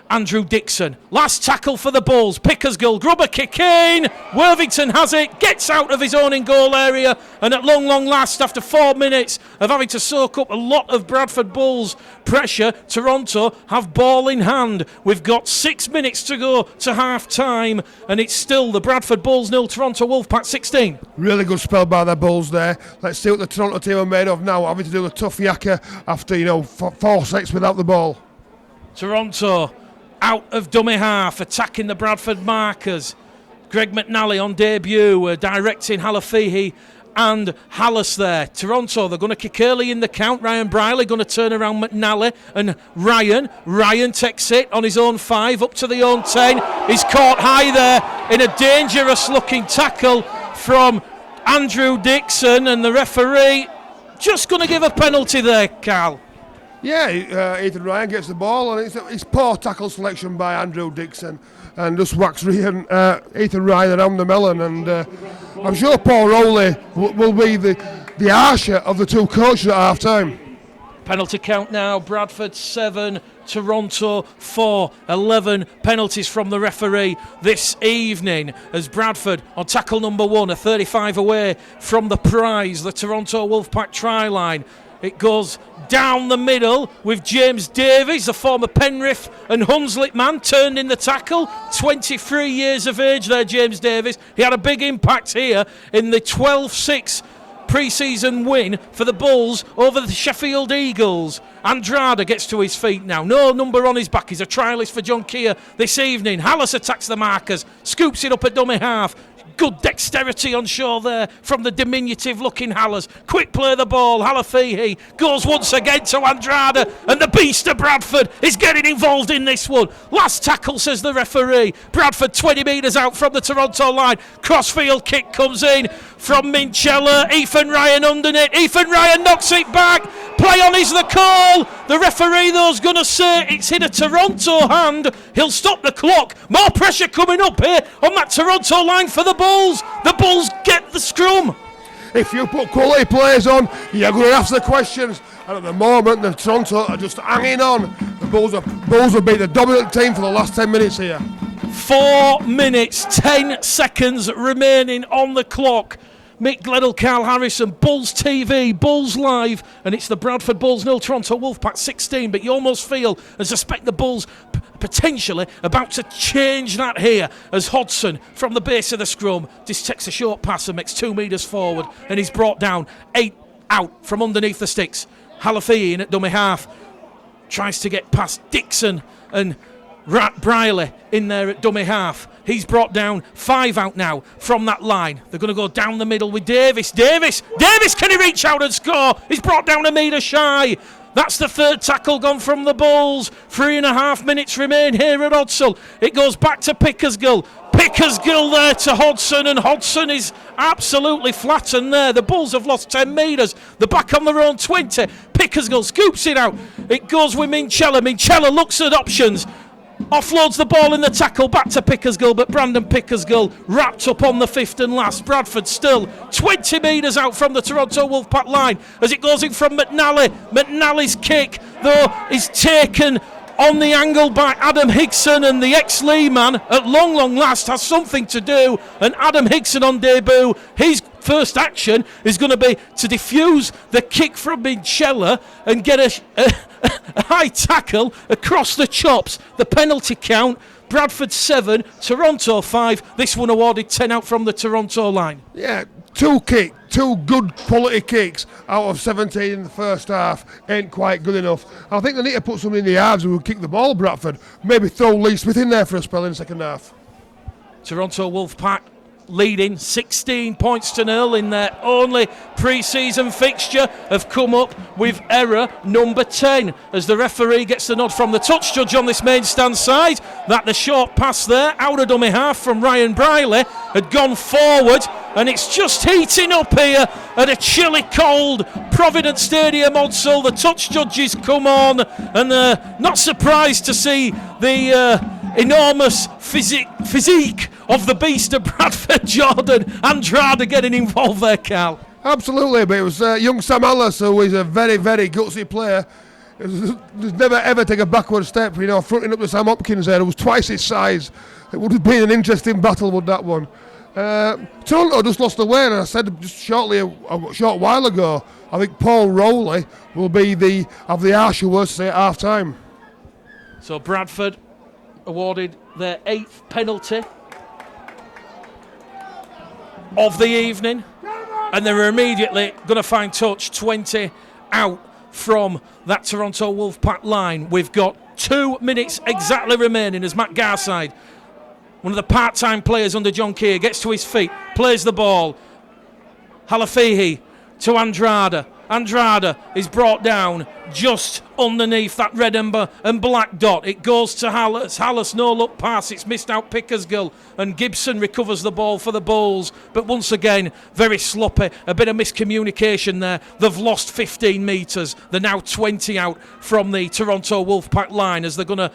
Andrew Dixon. Last tackle for the Bulls. Pickersgill, Grubber kick in. Worthington has it, gets out of his own in goal area, and at long last, after 4 minutes of having to soak up a lot of Bradford Bulls pressure, Toronto have ball in hand. We've got 6 minutes to go to half time, and it's still the Bradford Bulls 0, Toronto Wolfpack 16. Really good spell by the Bulls there. Let's see what the Toronto team are made of now, having to do a tough yakka after 4 sets without the ball. Toronto out of dummy half, attacking the Bradford markers. Gregg McNally on debut, directing Halafihi and Hallis there. Toronto, they're going to kick early in the count. Ryan Briley going to turn around McNally and Ryan. Ryan takes it on his own 5 up to the own 10. He's caught high there in a dangerous looking tackle from Andrew Dixon, and the referee just going to give a penalty there, Carl. Yeah, Ethan Ryan gets the ball, and it's poor tackle selection by Andrew Dixon, and just whacks Ethan Ryan around the melon. And I'm sure Paul Rowley will be the harsher of the two coaches at half time. Penalty count now, Bradford 7, Toronto 4, 11 penalties from the referee this evening as Bradford on tackle number 1, a 35 away from the prize, the Toronto Wolfpack try line. It goes down the middle with James Davies, the former Penrith and Hunslet man, turned in the tackle. 23 years of age there, James Davies. He had a big impact here in the 12-6 pre-season win for the Bulls over the Sheffield Eagles. Andrada gets to his feet now. No number on his back. He's a trialist for John Keir this evening. Hallis attacks the markers, scoops it up at dummy half. Good dexterity on shore there from the diminutive-looking Hallas. Quick play the ball. Halafihi goes once again to Andrada, and the beast of Bradford is getting involved in this one. Last tackle, says the referee. Bradford 20 metres out from the Toronto line. Crossfield kick comes in from Minchella. Ethan Ryan underneath. Ethan Ryan knocks it back. Play on is the call. The referee, though, is going to say it's in a Toronto hand. He'll stop the clock. More pressure coming up here on that Toronto line for the Bulls. The Bulls get the scrum. If you put quality players on, you're going to answer the questions. And at the moment, the Toronto are just hanging on. The Bulls will be the dominant team for the last 10 minutes here. 4 minutes, 10 seconds remaining on the clock. Mick Gledell, Carl Harrison, Bulls TV, Bulls Live, and it's the Bradford Bulls 0, Toronto Wolfpack 16, but you almost feel and suspect the Bulls potentially about to change that here as Hodgson from the base of the scrum just takes a short pass and makes 2 metres forward, and he's brought down 8 out from underneath the sticks. Halafihi in at dummy half tries to get past Dixon and Briley in there at dummy half. He's brought down 5 out now from that line. They're going to go down the middle with Davis. Davis, can he reach out and score? He's brought down a metre shy. That's the third tackle gone from the Bulls. 3.5 minutes remain here at Hodsall. It goes back to Pickersgill. Pickersgill there to Hodgson, and Hodgson is absolutely flattened there. The Bulls have lost 10 metres. They're back on their own 20. Pickersgill scoops it out. It goes with Minchella. Minchella looks at options. Offloads the ball in the tackle back to Pickersgill, but Brandon Pickersgill wrapped up on the fifth and last. Bradford still 20 metres out from the Toronto Wolfpack line as it goes in from McNally. McNally's kick, though, is taken on the angle by Adam Hickson, and the ex-Lee man at long last has something to do, and Adam Hickson on debut, his first action is going to be to defuse the kick from Minchella and get a high tackle across the chops. The penalty count, Bradford 7, Toronto 5. This one awarded 10 out from the Toronto line. Yeah, two good quality kicks out of 17 in the first half ain't quite good enough. I think they need to put somebody in the halves who will kick the ball, Bradford. Maybe throw Lee Smith in there for a spell in the second half. Toronto Wolfpack leading 16 points to 0 in their only pre-season fixture, have come up with error number 10 as the referee gets the nod from the touch judge on this main stand side that the short pass there out of dummy half from Ryan Briley had gone forward, and it's just heating up here at a chilly cold Provident Stadium, Hodsall. The touch judges come on, and not surprised to see the enormous physique of the beast of Bradford, Jordan Andrada, getting involved there, Carl. Absolutely, but it was young Sam Ellis, who is a very, very gutsy player. He's never ever take a backward step, fronting up to Sam Hopkins there, who was twice his size. It would have been an interesting battle with that one. Toronto just lost the way, and I said just shortly a short while ago, I think Paul Rowley will be the harsher words to say at half time. So Bradford awarded their 8th penalty of the evening, and they're immediately going to find touch 20 out from that Toronto Wolfpack line. We've got 2 minutes exactly remaining as Matt Garside, one of the part-time players under John Keir, gets to his feet, plays the ball. Halafihi to Andrada. Andrade is brought down just underneath that red and black dot. It goes to Hallis. Hallis, no look pass. It's missed out Pickersgill, and Gibson recovers the ball for the Bulls. But once again, very sloppy. A bit of miscommunication there. They've lost 15 metres. They're now 20 out from the Toronto Wolfpack line as they're going to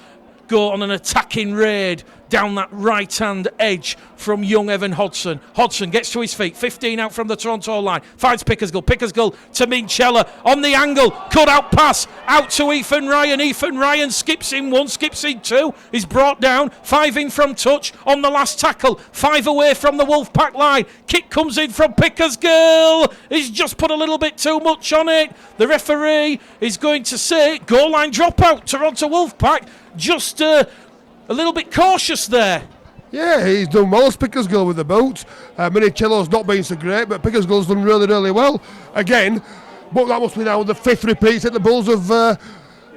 go on an attacking raid down that right-hand edge from young Evan Hodson. Hodson gets to his feet, 15 out from the Toronto line, finds Pickersgill. Pickersgill to Minchella on the angle, cut out pass out to Ethan Ryan. Ethan Ryan skips in one, skips in two, is brought down, 5 in from touch on the last tackle, 5 away from the Wolfpack line. Kick comes in from Pickersgill. He's just put a little bit too much on it. The referee is going to say goal line dropout. Toronto Wolfpack just a little bit cautious there. Yeah, he's done well as Pickersgill with the boots. Minicello's not been so great, but Pickersgill's done really, really well. Again, but that must be now the 5th repeat that the Bulls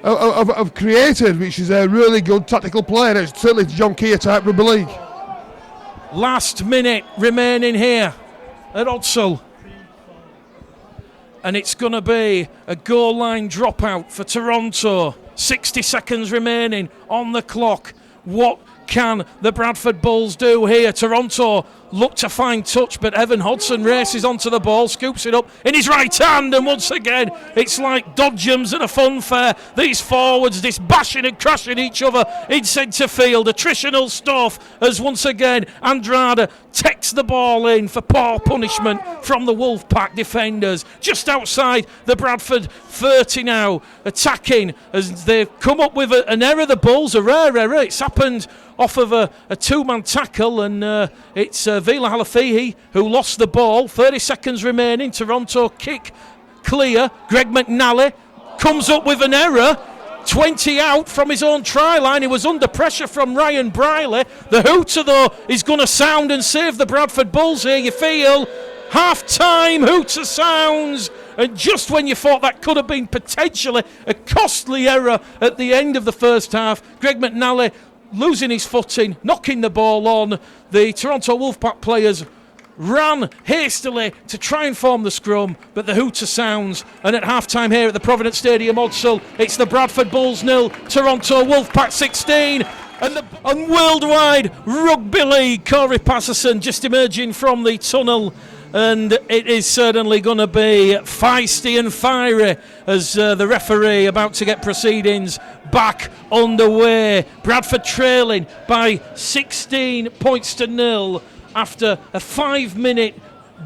have created, which is a really good tactical play. And it's certainly John Keir type rugby league. Last minute remaining here at Odsal. And it's going to be a goal line dropout for Toronto. 60 seconds remaining on the clock. What can the Bradford Bulls do here? Toronto look to find touch, but Evan Hodson races onto the ball, scoops it up in his right hand, and once again it's like dodgems at a fun fair. These forwards just bashing and crashing each other in centre field. Attritional stuff as once again Andrade takes the ball in for poor punishment from the Wolfpack defenders. Just outside the Bradford 30 now, attacking as they've come up with an error. The Bulls, a rare error. It's happened off of a 2-man tackle, and it's Vila Halafihi who lost the ball. 30 seconds remaining. Toronto kick clear. Gregg McNally comes up with an error. 20 out from his own try line. He was under pressure from Ryan Briley. The hooter, though, is going to sound and save the Bradford Bulls here. You feel half-time hooter sounds. And just when you thought that could have been potentially a costly error at the end of the first half, Gregg McNally losing his footing, knocking the ball on. The Toronto Wolfpack players ran hastily to try and form the scrum, but the hooter sounds, and at half-time here at the Provident Stadium, Odsal, it's the Bradford Bulls 0, Toronto Wolfpack 16. And worldwide rugby league, Corey Patterson just emerging from the tunnel, and it is certainly going to be feisty and fiery as the referee about to get proceedings back underway. Bradford trailing by 16 points to 0 after a 5-minute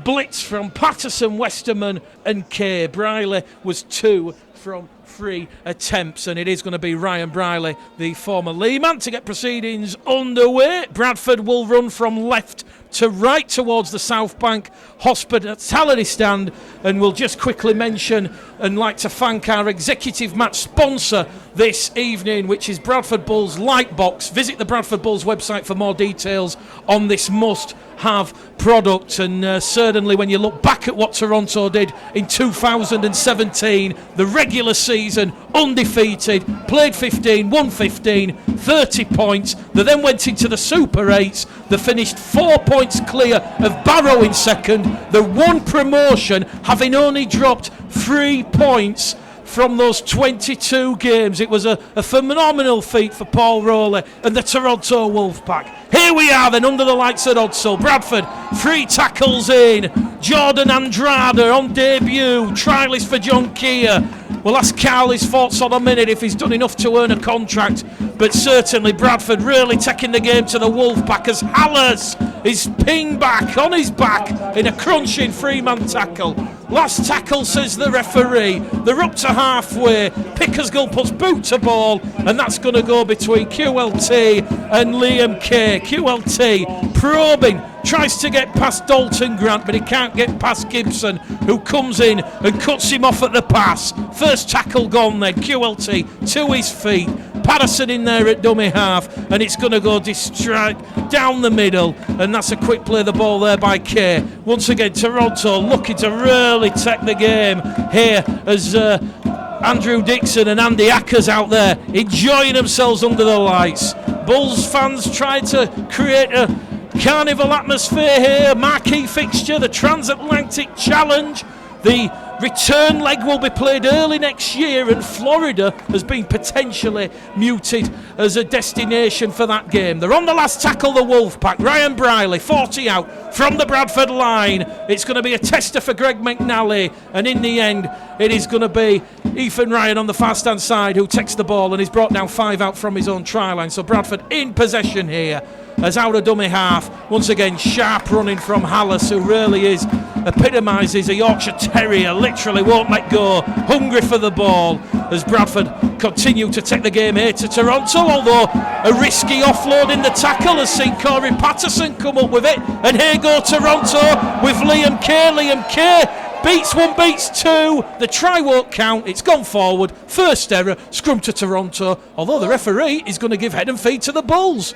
blitz from Patterson, Westerman and Kay. Briley was 2 from 3 attempts, and it is going to be Ryan Briley, the former Leeman, to get proceedings underway. Bradford will run from left to right towards the South Bank hospitality stand, and we'll just quickly mention and like to thank our executive match sponsor this evening, which is Bradford Bulls Lightbox. Visit the Bradford Bulls website for more details on this must-have product, and certainly when you look back at what Toronto did in 2017, the regular season, undefeated, played 15, won 15, 30 points. They then went into the Super 8s. They finished 4 points clear of Barrow in second. The one promotion, having only dropped 3 points from those 22 games. It was a phenomenal feat for Paul Rowley and the Toronto Wolfpack. Here we are then under the lights at Odsal. Bradford, 3 tackles in. Jordan Andrade on debut. Trialist for John Keir. We'll ask Carl his thoughts on a minute if he's done enough to earn a contract. But certainly Bradford really taking the game to the Wolfpack as Hallis is pinged back on his back in a crunching 3-man tackle. Last tackle, says the referee. They're up to halfway. Pickersgill puts boot to ball, and that's going to go between QLT and Liam Kay. QLT probing, tries to get past Dalton Grant, but he can't get past Gibson, who comes in and cuts him off at the pass. First tackle gone then. QLT to his feet. Patterson in there at dummy half, and it's going to go distract down the middle, and that's a quick play the ball there by Kay. Once again Toronto looking to really take the game here as Andrew Dixon and Andy Ackers out there enjoying themselves under the lights. Bulls fans trying to create a carnival atmosphere here. Marquee fixture, the Transatlantic Challenge, the return leg will be played early next year, and Florida has been potentially mooted as a destination for that game. They're on the last tackle, the Wolfpack. Ryan Briley, 40 out from the Bradford line. It's going to be a tester for Gregg McNally, and in the end, it is going to be Ethan Ryan on the fast-hand side who takes the ball and he's brought down 5 out from his own try line. So Bradford in possession here as out of dummy half. Once again, sharp running from Hallis, who really epitomises a Yorkshire Terrier, literally won't let go, hungry for the ball as Bradford continue to take the game here to Toronto, although a risky offload in the tackle has seen Corey Patterson come up with it, and here go Toronto with Liam Kay. Liam Kay beats one, beats two, the try won't count, it's gone forward, first error, scrum to Toronto, although the referee is going to give head and feet to the Bulls.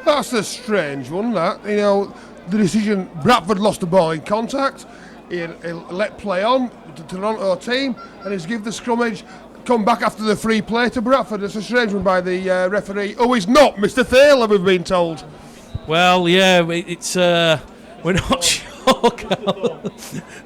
That's a strange one, that. You know, the decision, Bradford lost the ball in contact, he'll let play on to the Toronto team, and he's give the scrummage, come back after the free play to Bradford. It's a strange one by the referee. Oh, he's not Mr. Thaler, we've been told. Well, yeah, it's we're not sure,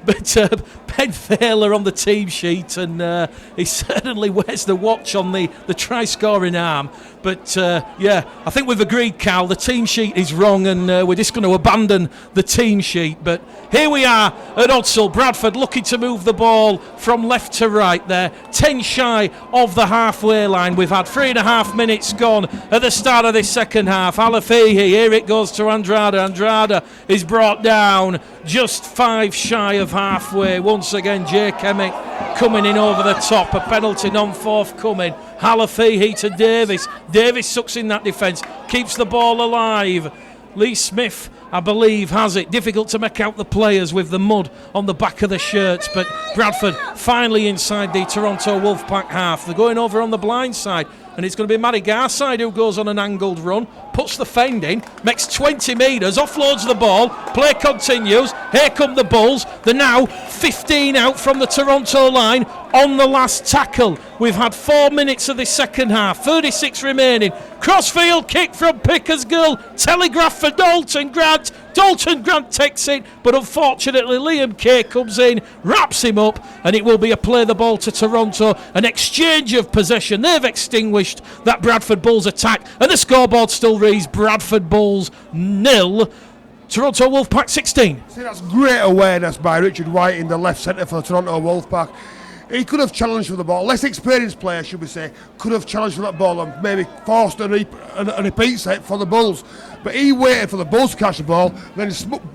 but Ben Thaler on the team sheet, and he certainly wears the watch on the try-scoring arm. But yeah, I think we've agreed, Cal, the team sheet is wrong, and we're just going to abandon the team sheet. But here we are at Odsall. Bradford looking to move the ball from left to right there, 10 shy of the halfway line. We've had 3.5 minutes gone at the start of this second half. Alafihi, here it goes to Andrada. Andrada is brought down just 5 shy of halfway. Once again, Jake Emmett coming in over the top. A penalty non-forthcoming. Alafihi to Davis. Davis sucks in that defence, keeps the ball alive. Lee Smith, I believe, has it. Difficult to make out the players with the mud on the back of the shirts, but Bradford finally inside the Toronto Wolfpack half. They're going over on the blind side, and it's going to be Matty Garside who goes on an angled run, puts the fend in, makes 20 metres, offloads the ball, play continues. Here come the Bulls. They're now 15 out from the Toronto line on the last tackle. We've had 4 minutes of the second half, 36 remaining. Crossfield kick from Pickersgill, telegraph for Dalton Grant. Dalton Grant takes it, but unfortunately Liam Kay comes in, wraps him up, and it will be a play the ball to Toronto, an exchange of possession. They've extinguished that Bradford Bulls attack, and the scoreboard still reads Bradford Bulls 0, Toronto Wolfpack 16. See, that's great awareness by Richard White in the left centre for the Toronto Wolfpack. He could have challenged for the ball. Less experienced player, should we say, could have challenged for that ball and maybe forced a repeat set for the Bulls. But he waited for the Bulls to catch the ball, then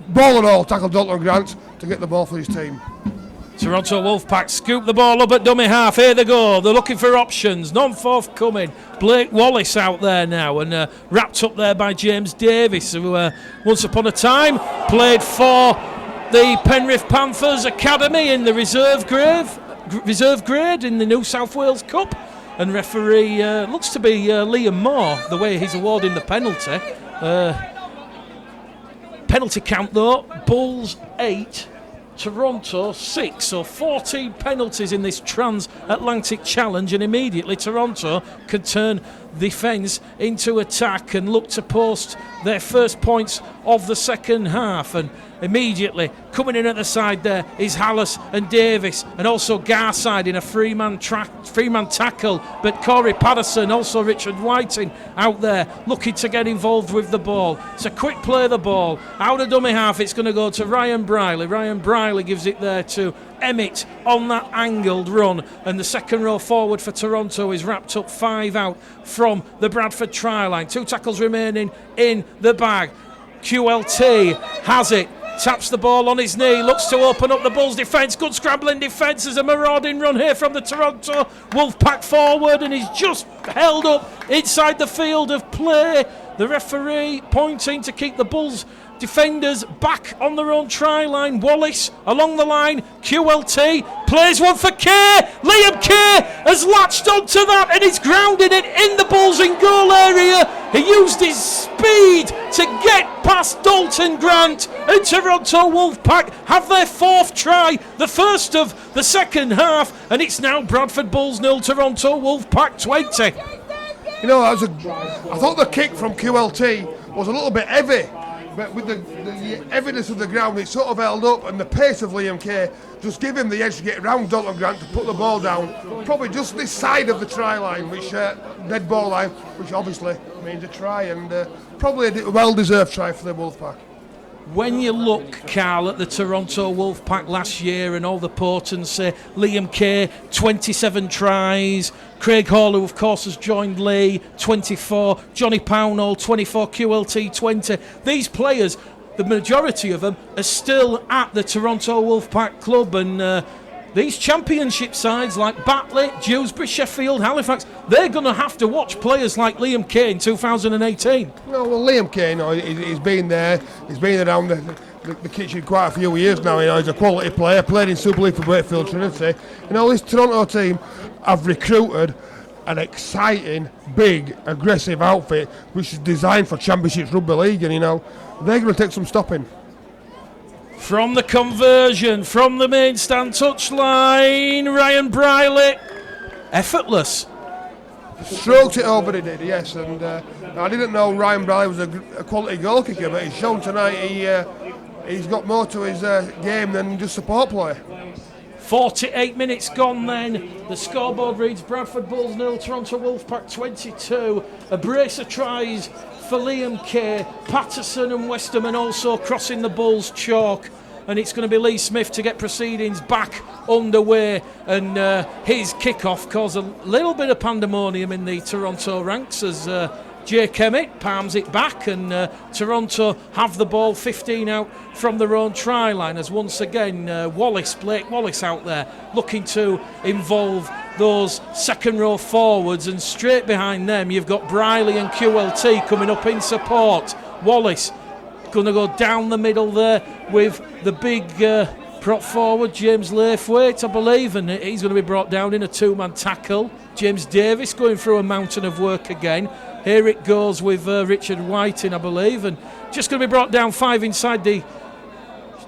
ball and all tackled Dalton Grant to get the ball for his team. Toronto Wolfpack scoop the ball up at dummy half. Here they go. They're looking for options. Non-forthcoming. Blake Wallace out there now, and wrapped up there by James Davis, who once upon a time played for the Penrith Panthers Academy in the reserve grade in the New South Wales Cup. And referee looks to be Liam Moore, the way he's awarding the penalty. Penalty count though, Bulls 8, Toronto 6, so 14 penalties in this transatlantic challenge, and immediately Toronto can turn defence into attack and look to post their first points of the second half. And immediately coming in at the side there is Hallis and Davis, and also Garside in a three-man tackle, but Corey Patterson, also Richard Whiting out there looking to get involved with the ball. It's a quick play the ball out of dummy half. It's going to go to Ryan Briley. Ryan Briley gives it there to Emmett on that angled run, and the second row forward for Toronto is wrapped up 5 out from the Bradford try line. 2 tackles remaining in the bag. QLT has it, taps the ball on his knee, looks to open up the Bulls defence. Good scrambling defence. There's a marauding run here from the Toronto Wolfpack forward, and he's just held up inside the field of play. The referee pointing to keep the Bulls defenders back on their own try line. Wallace along the line. QLT plays one for Kay. Liam Kay has latched onto that and he's grounded it in the Bulls in goal area. He used his speed to get past Dalton Grant, and Toronto Wolfpack have their 4th try, the first of the second half, and it's now Bradford Bulls 0, Toronto Wolfpack 20. You know, I thought the kick from QLT was a little bit heavy, but with the evidence of the ground, it's sort of held up, and the pace of Liam Kay just give him the edge to get around Dalton Grant to put the ball down, probably just this side of the try line, which dead ball line, which obviously means a try, and probably a well-deserved try for the Wolfpack. When you look, Carl, at the Toronto Wolfpack last year and all the potency, Liam Kay, 27 tries, Craig Hall, who of course has joined Lee, 24, Johnny Pownall, 24, QLT, 20. These players, the majority of them, are still at the Toronto Wolfpack club, and these championship sides like Batley, Dewsbury, Sheffield, Halifax, they're going to have to watch players like Liam Kay in 2018. No, well, Liam Kay, he's been there, he's been around the kitchen quite a few years now. He's a quality player, played in Super League for Wakefield Trinity. This Toronto team have recruited an exciting, big, aggressive outfit which is designed for Championships Rugby League, and they're going to take some stopping. From the conversion, from the main stand touchline, Ryan Briley, effortless. Stroked it over, he did, yes, and I didn't know Ryan Briley was a quality goal kicker, but he's shown tonight he's got more to his game than just support play. 48 minutes gone then. The scoreboard reads Bradford Bulls 0, Toronto Wolfpack 22. A brace of tries for Liam Kay, Patterson and Westerman also crossing the Bulls chalk, and it's going to be Lee Smith to get proceedings back underway, and his kick-off caused a little bit of pandemonium in the Toronto ranks as Jake Emmett palms it back, and Toronto have the ball 15 out from their own try line as once again Blake Wallace out there looking to involve those second row forwards, and straight behind them you've got Briley and QLT coming up in support. Wallace going to go down the middle there with the big prop forward James Laithwaite, I believe, and he's going to be brought down in a two-man tackle. James Davis going through a mountain of work again. Here it goes with Richard Whiting, I believe, and just going to be brought down 5 inside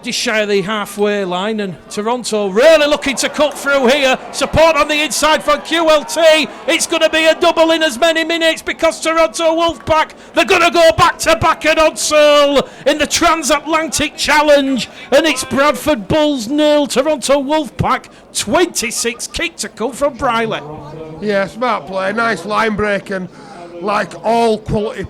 just shy of the halfway line, and Toronto really looking to cut through here. Support on the inside for QLT. It's going to be a double in as many minutes because Toronto Wolfpack, they're going to go back to back at Odsal in the Transatlantic Challenge, and it's Bradford Bulls 0, Toronto Wolfpack 26. Kick to come from Briley. Yeah, smart play, nice line break, and like all quality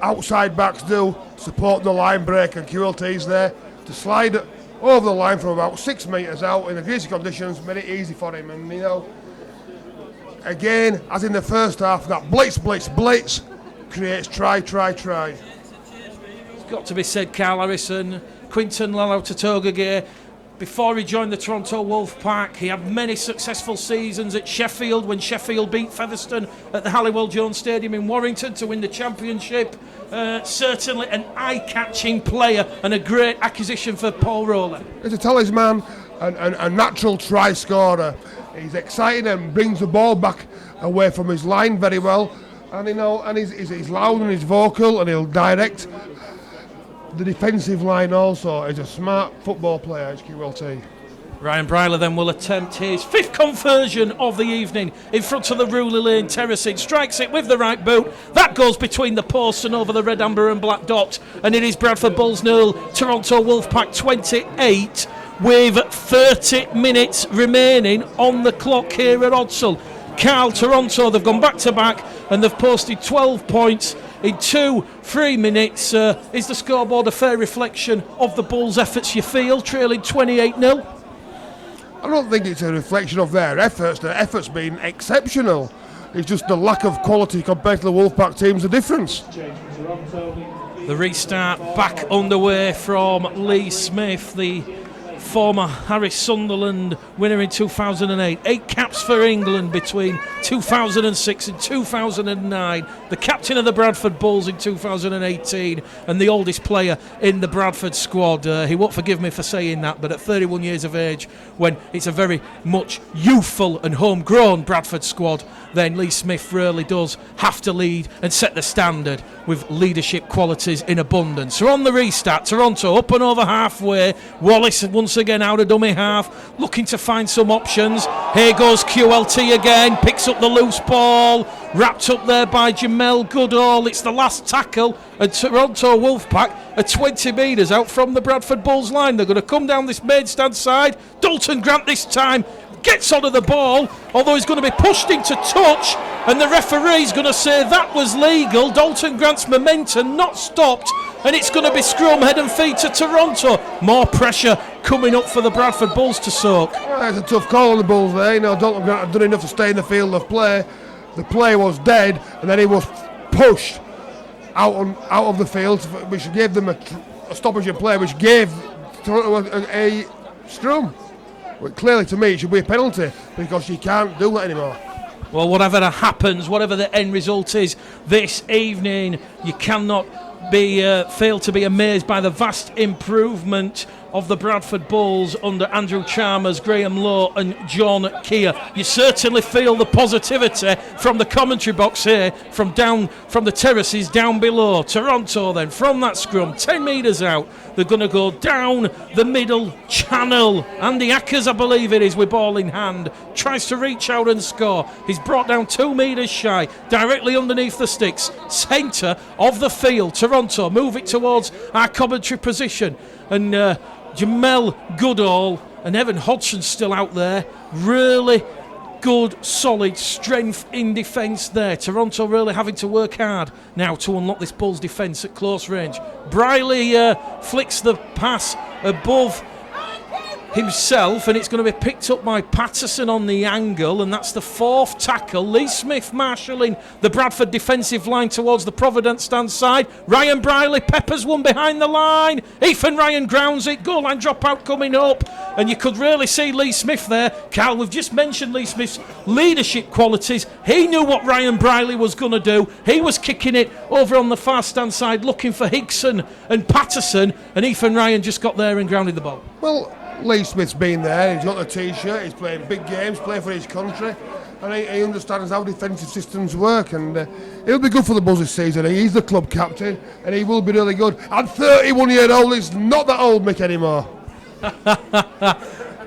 outside backs do, support the line break, and QLT's there to slide over the line from about 6 metres out in the greasy conditions, made it easy for him. And again, as in the first half, that blitz creates try. It's got to be said, Carl Harrison, Quinton Lalau-Tatogage, before he joined the Toronto Wolfpack, he had many successful seasons at Sheffield when Sheffield beat Featherstone at the Halliwell-Jones Stadium in Warrington to win the championship. Certainly an eye-catching player and a great acquisition for Paul Rowley. He's a talisman and a natural try scorer. He's exciting and brings the ball back away from his line very well. And he's loud and he's vocal, and he'll direct the defensive line also. He's a smart football player, QLT. Ryan Briley then will attempt his 5th conversion of the evening in front of the Ruley Lane terracing. Strikes it with the right boot. That goes between the posts and over the red, amber and black dot. And it is Bradford Bulls 0, Toronto Wolfpack 28 with 30 minutes remaining on the clock here at Odsal. Carl, Toronto, they've gone back to back and they've posted 12 points in 2-3 minutes. Is the scoreboard a fair reflection of the Bulls' efforts, you feel, trailing 28-0? I don't think it's a reflection of their efforts. Their efforts being exceptional. It's just the lack of quality compared to the Wolfpack team's the difference. The restart back underway from Lee Smith, the former Harris Sunderland winner in 2008. 8 caps for England between 2006 and 2009. The captain of the Bradford Bulls in 2018 and the oldest player in the Bradford squad. He won't forgive me for saying that, but at 31 years of age, when it's a very much youthful and homegrown Bradford squad, then Lee Smith really does have to lead and set the standard with leadership qualities in abundance. So on the restart, Toronto up and over halfway. Wallace once again out of dummy half, looking to find some options. Here goes QLT again, picks up the loose ball. wrapped up there by Jamel Goodall. It's the last tackle, and Toronto Wolfpack are 20 metres out from the Bradford Bulls line. They're going to come down this main stand side. Dalton Grant this time gets onto the ball, although he's going to be pushed into touch, and the referee's going to say that was legal. Dalton Grant's momentum not stopped, and it's going to be scrum, head and feet to Toronto. More pressure coming up for the Bradford Bulls to soak. Well, it's a tough call on the Bulls there. You know, Dalton Grant had done enough to stay in the field of play. The play was dead, and then he was pushed out of the field, which gave them a stoppage in play, which gave Toronto a scrum. But clearly, to me, it should be a penalty because you can't do that anymore. Well, whatever happens, whatever the end result is this evening, you cannot fail to be amazed by the vast improvement of the Bradford Bulls under Andrew Chalmers, Graham Lowe and John Keir. You certainly feel the positivity from the commentary box here, from the terraces down below. Toronto then, from that scrum, 10 metres out, they're going to go down the middle channel. Andy Ackers, I believe it is, with ball in hand, tries to reach out and score. He's brought down 2 metres shy, directly underneath the sticks, centre of the field. Toronto move it towards our commentary position, and Jamel Goodall and Evan Hodgson still out there. Really good, solid strength in defence there. Toronto really having to work hard now to unlock this Bulls defence at close range. Briley flicks the pass above himself, and it's going to be picked up by Patterson on the angle, and that's the 4th tackle. Lee Smith marshalling the Bradford defensive line towards the Provident stand side. Ryan Briley peppers one behind the line. Ethan Ryan grounds it. Goal line dropout coming up, and you could really see Lee Smith there. Carl, we've just mentioned Lee Smith's leadership qualities. He knew what Ryan Briley was going to do. He was kicking it over on the far stand side, looking for Higson and Patterson, and Ethan Ryan just got there and grounded the ball. Well, Lee Smith's been there, he's got the t-shirt, he's playing big games, playing for his country, and he understands how defensive systems work, and he'll be good for the Bulls this season. He's the club captain, and he will be really good. And 31-year-old is not that old, Mick, anymore.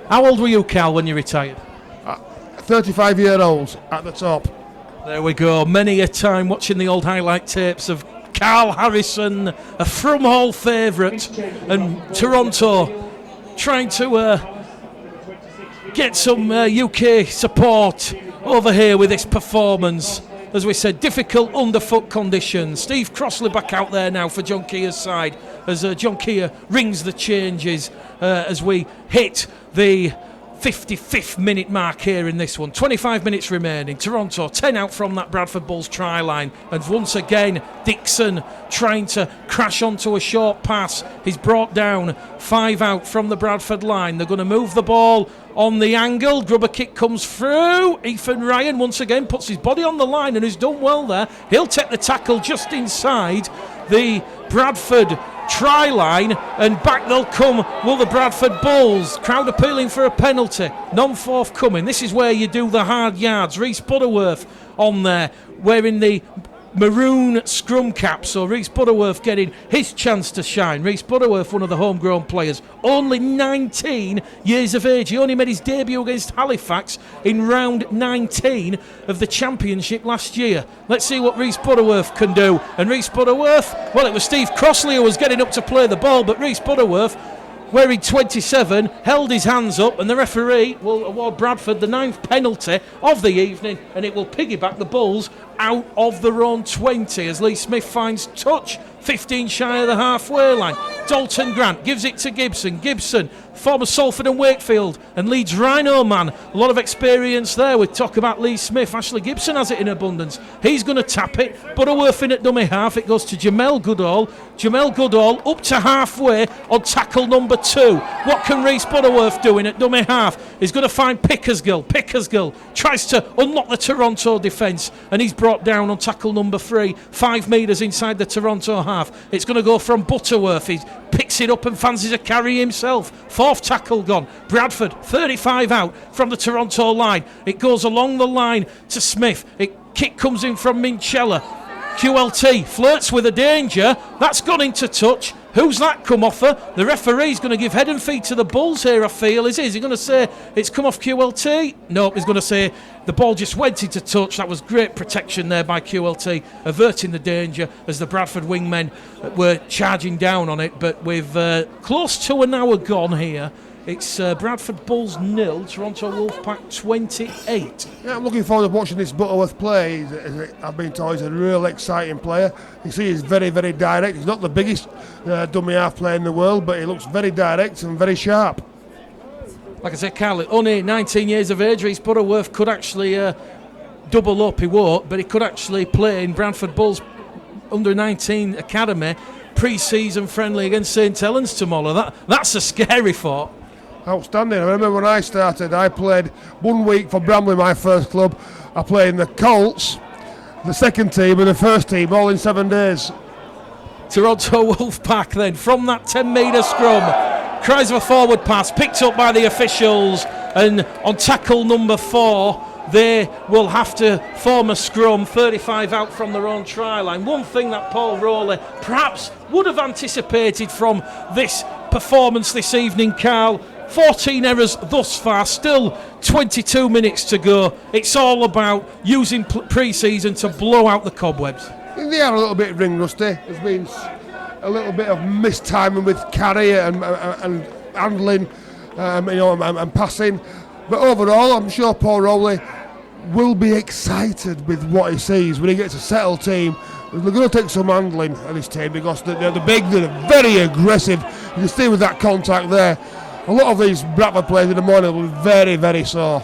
How old were you, Cal, when you retired? 35-year-olds at the top. There we go. Many a time watching the old highlight tapes of Carl Harrison, a From Hall favourite, and Toronto trying to get some UK support over here with this performance. As we said, difficult underfoot conditions. Steve Crossley back out there now for John Keir's side as John Keir rings the changes as we hit the 55th minute mark here in this one. 25 minutes remaining. Toronto 10 out from that Bradford Bulls try line, and once again Dixon trying to crash onto a short pass. He's brought down 5 out from the Bradford line. They're going to move the ball on the angle. Grubber kick comes through. Ethan Ryan once again puts his body on the line and has done well there. He'll take the tackle just inside the Bradford try line, and back they'll come will the Bradford Bulls. Crowd appealing for a penalty, none forthcoming. This is where you do the hard yards. Rhys Butterworth on there wearing the maroon scrum cap, so Rhys Butterworth getting his chance to shine. Rhys Butterworth, one of the homegrown players, only 19 years of age. He only made his debut against Halifax in round 19 of the championship last year. Let's see what Rhys Butterworth can do. And Rhys Butterworth, well, it was Steve Crossley who was getting up to play the ball, but Rhys Butterworth, wearing 27, held his hands up, and the referee will award Bradford the 9th penalty of the evening, and it will piggyback the Bulls out of their own 20 as Lee Smith finds touch, 15 shy of the halfway line. Dalton Grant gives it to Gibson. Gibson, former Salford and Wakefield and Leeds Rhino man. A lot of experience there. We talk about Lee Smith. Ashley Gibson has it in abundance. He's going to tap it. Butterworth in at dummy half. It goes to Jamel Goodall. Jamel Goodall up to halfway on tackle number 2. What can Rhys Butterworth do in at dummy half? He's going to find Pickersgill. Pickersgill tries to unlock the Toronto defence, and he's brought down on tackle number 3, 5 metres inside the Toronto half. It's going to go from Butterworth. He picks it up and fancies a carry himself. 4th tackle gone. Bradford 35 out from the Toronto line. It goes along the line to Smith. Kick comes in from Minchella. QLT flirts with a danger. That's gone into touch. Who's that come off her? The referee's going to give head and feet to the Bulls here, I feel. Is he going to say it's come off QLT? No, he's going to say the ball just went into touch. That was great protection there by QLT, averting the danger as the Bradford wingmen were charging down on it. But with close to an hour gone here, it's Bradford Bulls 0, Toronto Wolfpack 28. Yeah, I'm looking forward to watching this Butterworth play. I've been told he's a real exciting player. You see he's very, very direct. He's not the biggest dummy half player in the world, but he looks very direct and very sharp. Like I said, Carl, only 19 years of age, Reece Butterworth could actually double up. He won't, but he could actually play in Bradford Bulls under-19 academy pre-season friendly against St Helens tomorrow. That's a scary thought. Outstanding. I remember when I started, I played 1 week for Bramley, my first club. I played in the Colts, the second team and the first team, all in 7 days. Toronto Wolfpack then, from that 10-metre scrum, cries of a forward pass, picked up by the officials, and on tackle number 4, they will have to form a scrum, 35 out from their own try line. One thing that Paul Rowley perhaps would have anticipated from this performance this evening, Carl, 14 errors thus far, still 22 minutes to go. It's all about using pre-season to blow out the cobwebs. They are a little bit ring rusty. There's been a little bit of mistiming with carry and handling, and passing. But overall, I'm sure Paul Rowley will be excited with what he sees when he gets a settled team. They're going to take some handling of this team because they're big, they're very aggressive. You can see with that contact there. A lot of these Bradford players in the morning will be very, very sore.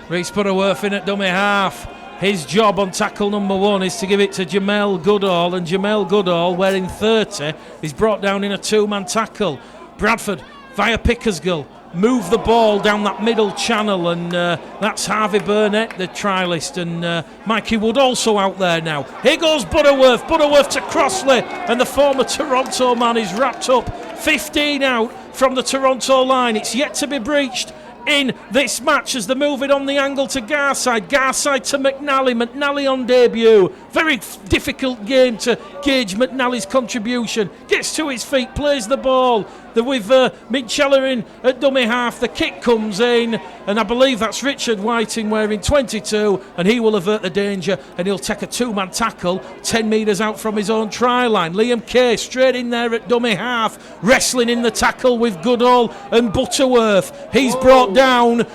Reece Butterworth in at dummy half. His job on tackle number 1 is to give it to Jamel Goodall, and Jamel Goodall, wearing 30, is brought down in a 2-man tackle. Bradford, via Pickersgill, move the ball down that middle channel, and that's Harvey Burnett, the trialist, and Mikey Wood also out there now. Here goes Butterworth to Crossley, and the former Toronto man is wrapped up. 15 out from the Toronto line. It's yet to be breached in this match as they move it on the angle to Garside to McNally on debut. Very difficult game to gauge McNally's contribution. Gets to his feet, plays the ball. With Minchella in at dummy half, the kick comes in, and I believe that's Richard Whiting wearing 22, and he will avert the danger, and he'll take a 2-man tackle 10 metres out from his own try line. Liam Kay straight in there at dummy half, wrestling in the tackle with Goodall and Butterworth. He's brought down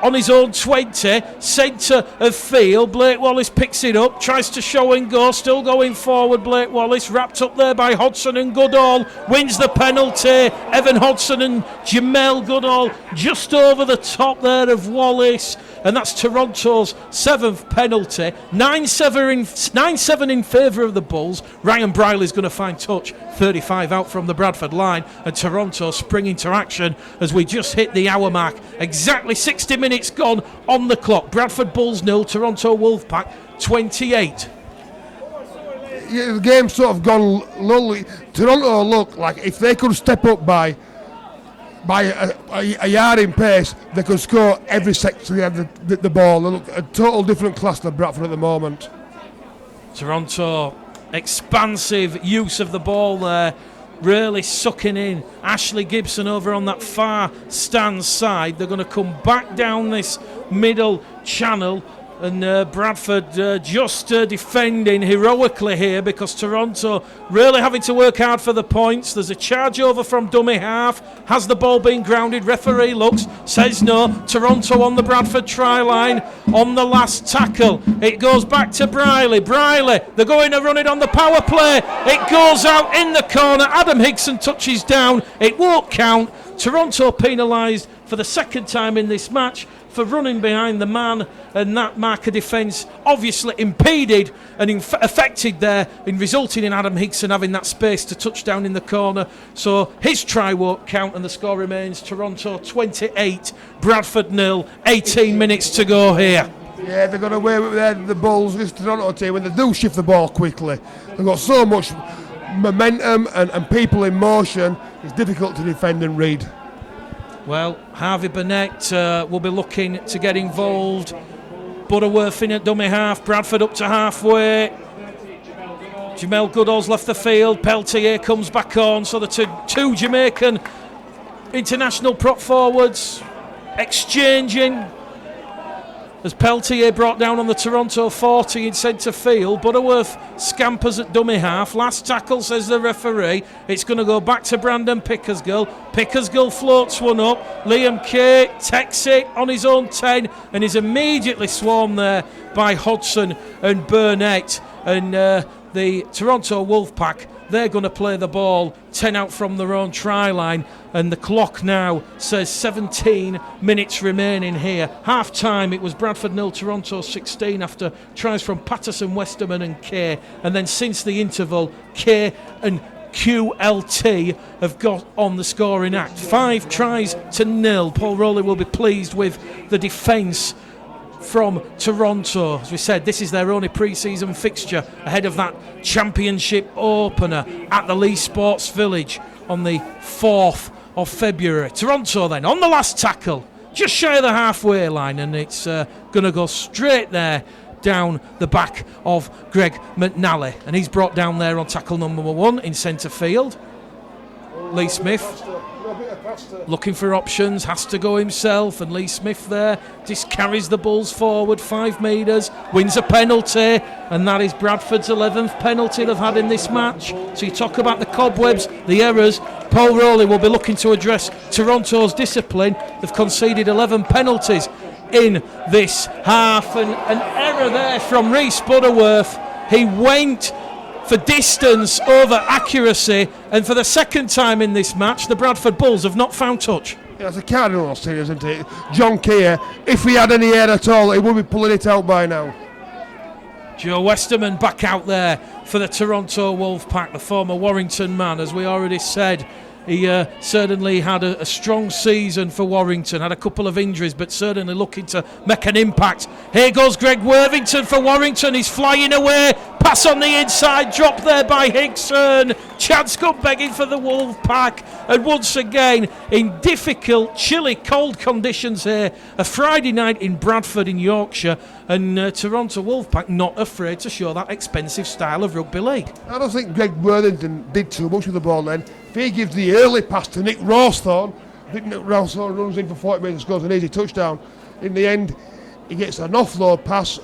on his own 20, centre of field. Blake Wallace picks it up, tries to show and go, still going forward. Blake Wallace wrapped up there by Hodson, and Goodall wins the penalty. Evan Hodson and Jamel Goodall just over the top there of Wallace, and that's Toronto's 7th penalty. 9-7 in favour of the Bulls. Ryan Briley's going to find touch, 35 out from the Bradford line, and Toronto spring into action as we just hit the hour mark. Exactly 60 minutes gone on the clock. Bradford Bulls 0, Toronto Wolfpack 28. Yeah, the game's sort of gone lowly. Toronto look like if they could step up by a yard in pace, they could score every section of the ball. They look a total different class than Bradford at the moment. Toronto, expansive use of the ball there, really sucking in. Ashley Gibson over on that far stand side. They're going to come back down this middle channel, and Bradford just defending heroically here because Toronto really having to work hard for the points. There's a charge over from dummy half. Has the ball been grounded? Referee looks, says no. Toronto on the Bradford try line on the last tackle. It goes back to Briley. They're going to run it on the power play. It goes out in the corner. Adam Higson touches down. It won't count. Toronto penalised for the second time in this match for running behind the man, and that marker defence obviously impeded and affected there, in resulting in Adam Higson having that space to touch down in the corner. So his try won't count, and the score remains Toronto 28, Bradford 0, 18 minutes to go here. Yeah, they're going to away with the Bulls, this Toronto team, when they do shift the ball quickly. They've got so much momentum and people in motion, it's difficult to defend and read. Well, Harvey Burnett will be looking to get involved. Butterworth in at dummy half. Bradford up to halfway. Jamel Goodall's left the field. Peltier comes back on. So the two Jamaican international prop forwards exchanging as Peltier brought down on the Toronto 40 in centre field. Butterworth scampers at dummy half. Last tackle, says the referee. It's going to go back to Brandon Pickersgill. Pickersgill floats one up. Liam Kay takes it on his own 10 and is immediately swarmed there by Hodgson and Burnett. And the Toronto Wolfpack, they're going to play the ball 10 out from their own try line, and the clock now says 17 minutes remaining here. Half time, it was Bradford 0, Toronto 16 after tries from Patterson, Westerman and Kay, and then since the interval, Kay and QLT have got on the scoring act. 5 tries to 0. Paul Rowley will be pleased with the defence from Toronto. As we said, this is their only pre-season fixture ahead of that championship opener at the Lee Sports Village on the 4th of February. Toronto then on the last tackle, just shy of the halfway line, and it's going to go straight there down the back of Gregg McNally, and he's brought down there on tackle number 1 in centre field. Lee Smith looking for options, has to go himself, and Lee Smith there just carries the Bulls forward 5 metres, wins a penalty, and that is Bradford's 11th penalty they've had in this match. So you talk about the cobwebs, the errors. Paul Rowley will be looking to address Toronto's discipline. They've conceded 11 penalties in this half, and an error there from Rhys Butterworth. He went for distance over accuracy, and for the second time in this match, the Bradford Bulls have not found touch. Yeah, it's a cardinal sin, isn't it? John Keir, if he had any air at all, he would be pulling it out by now. Joe Westerman back out there for the Toronto Wolfpack, the former Warrington man. As we already said, he certainly had a strong season for Warrington, had a couple of injuries, but certainly looking to make an impact. Here goes Greg Worthington for Warrington, he's flying away, pass on the inside, drop there by Hickson. Chad Scott begging for the Wolfpack, and once again in difficult, chilly, cold conditions here, a Friday night in Bradford in Yorkshire, and Toronto Wolfpack not afraid to show that expensive style of rugby league. I don't think Greg Worthington did too much with the ball then. If he gives the early pass to Nick Rawsthorne, I think Nick Rawsthorne runs in for 40 metres and scores an easy touchdown. In the end, he gets an offload pass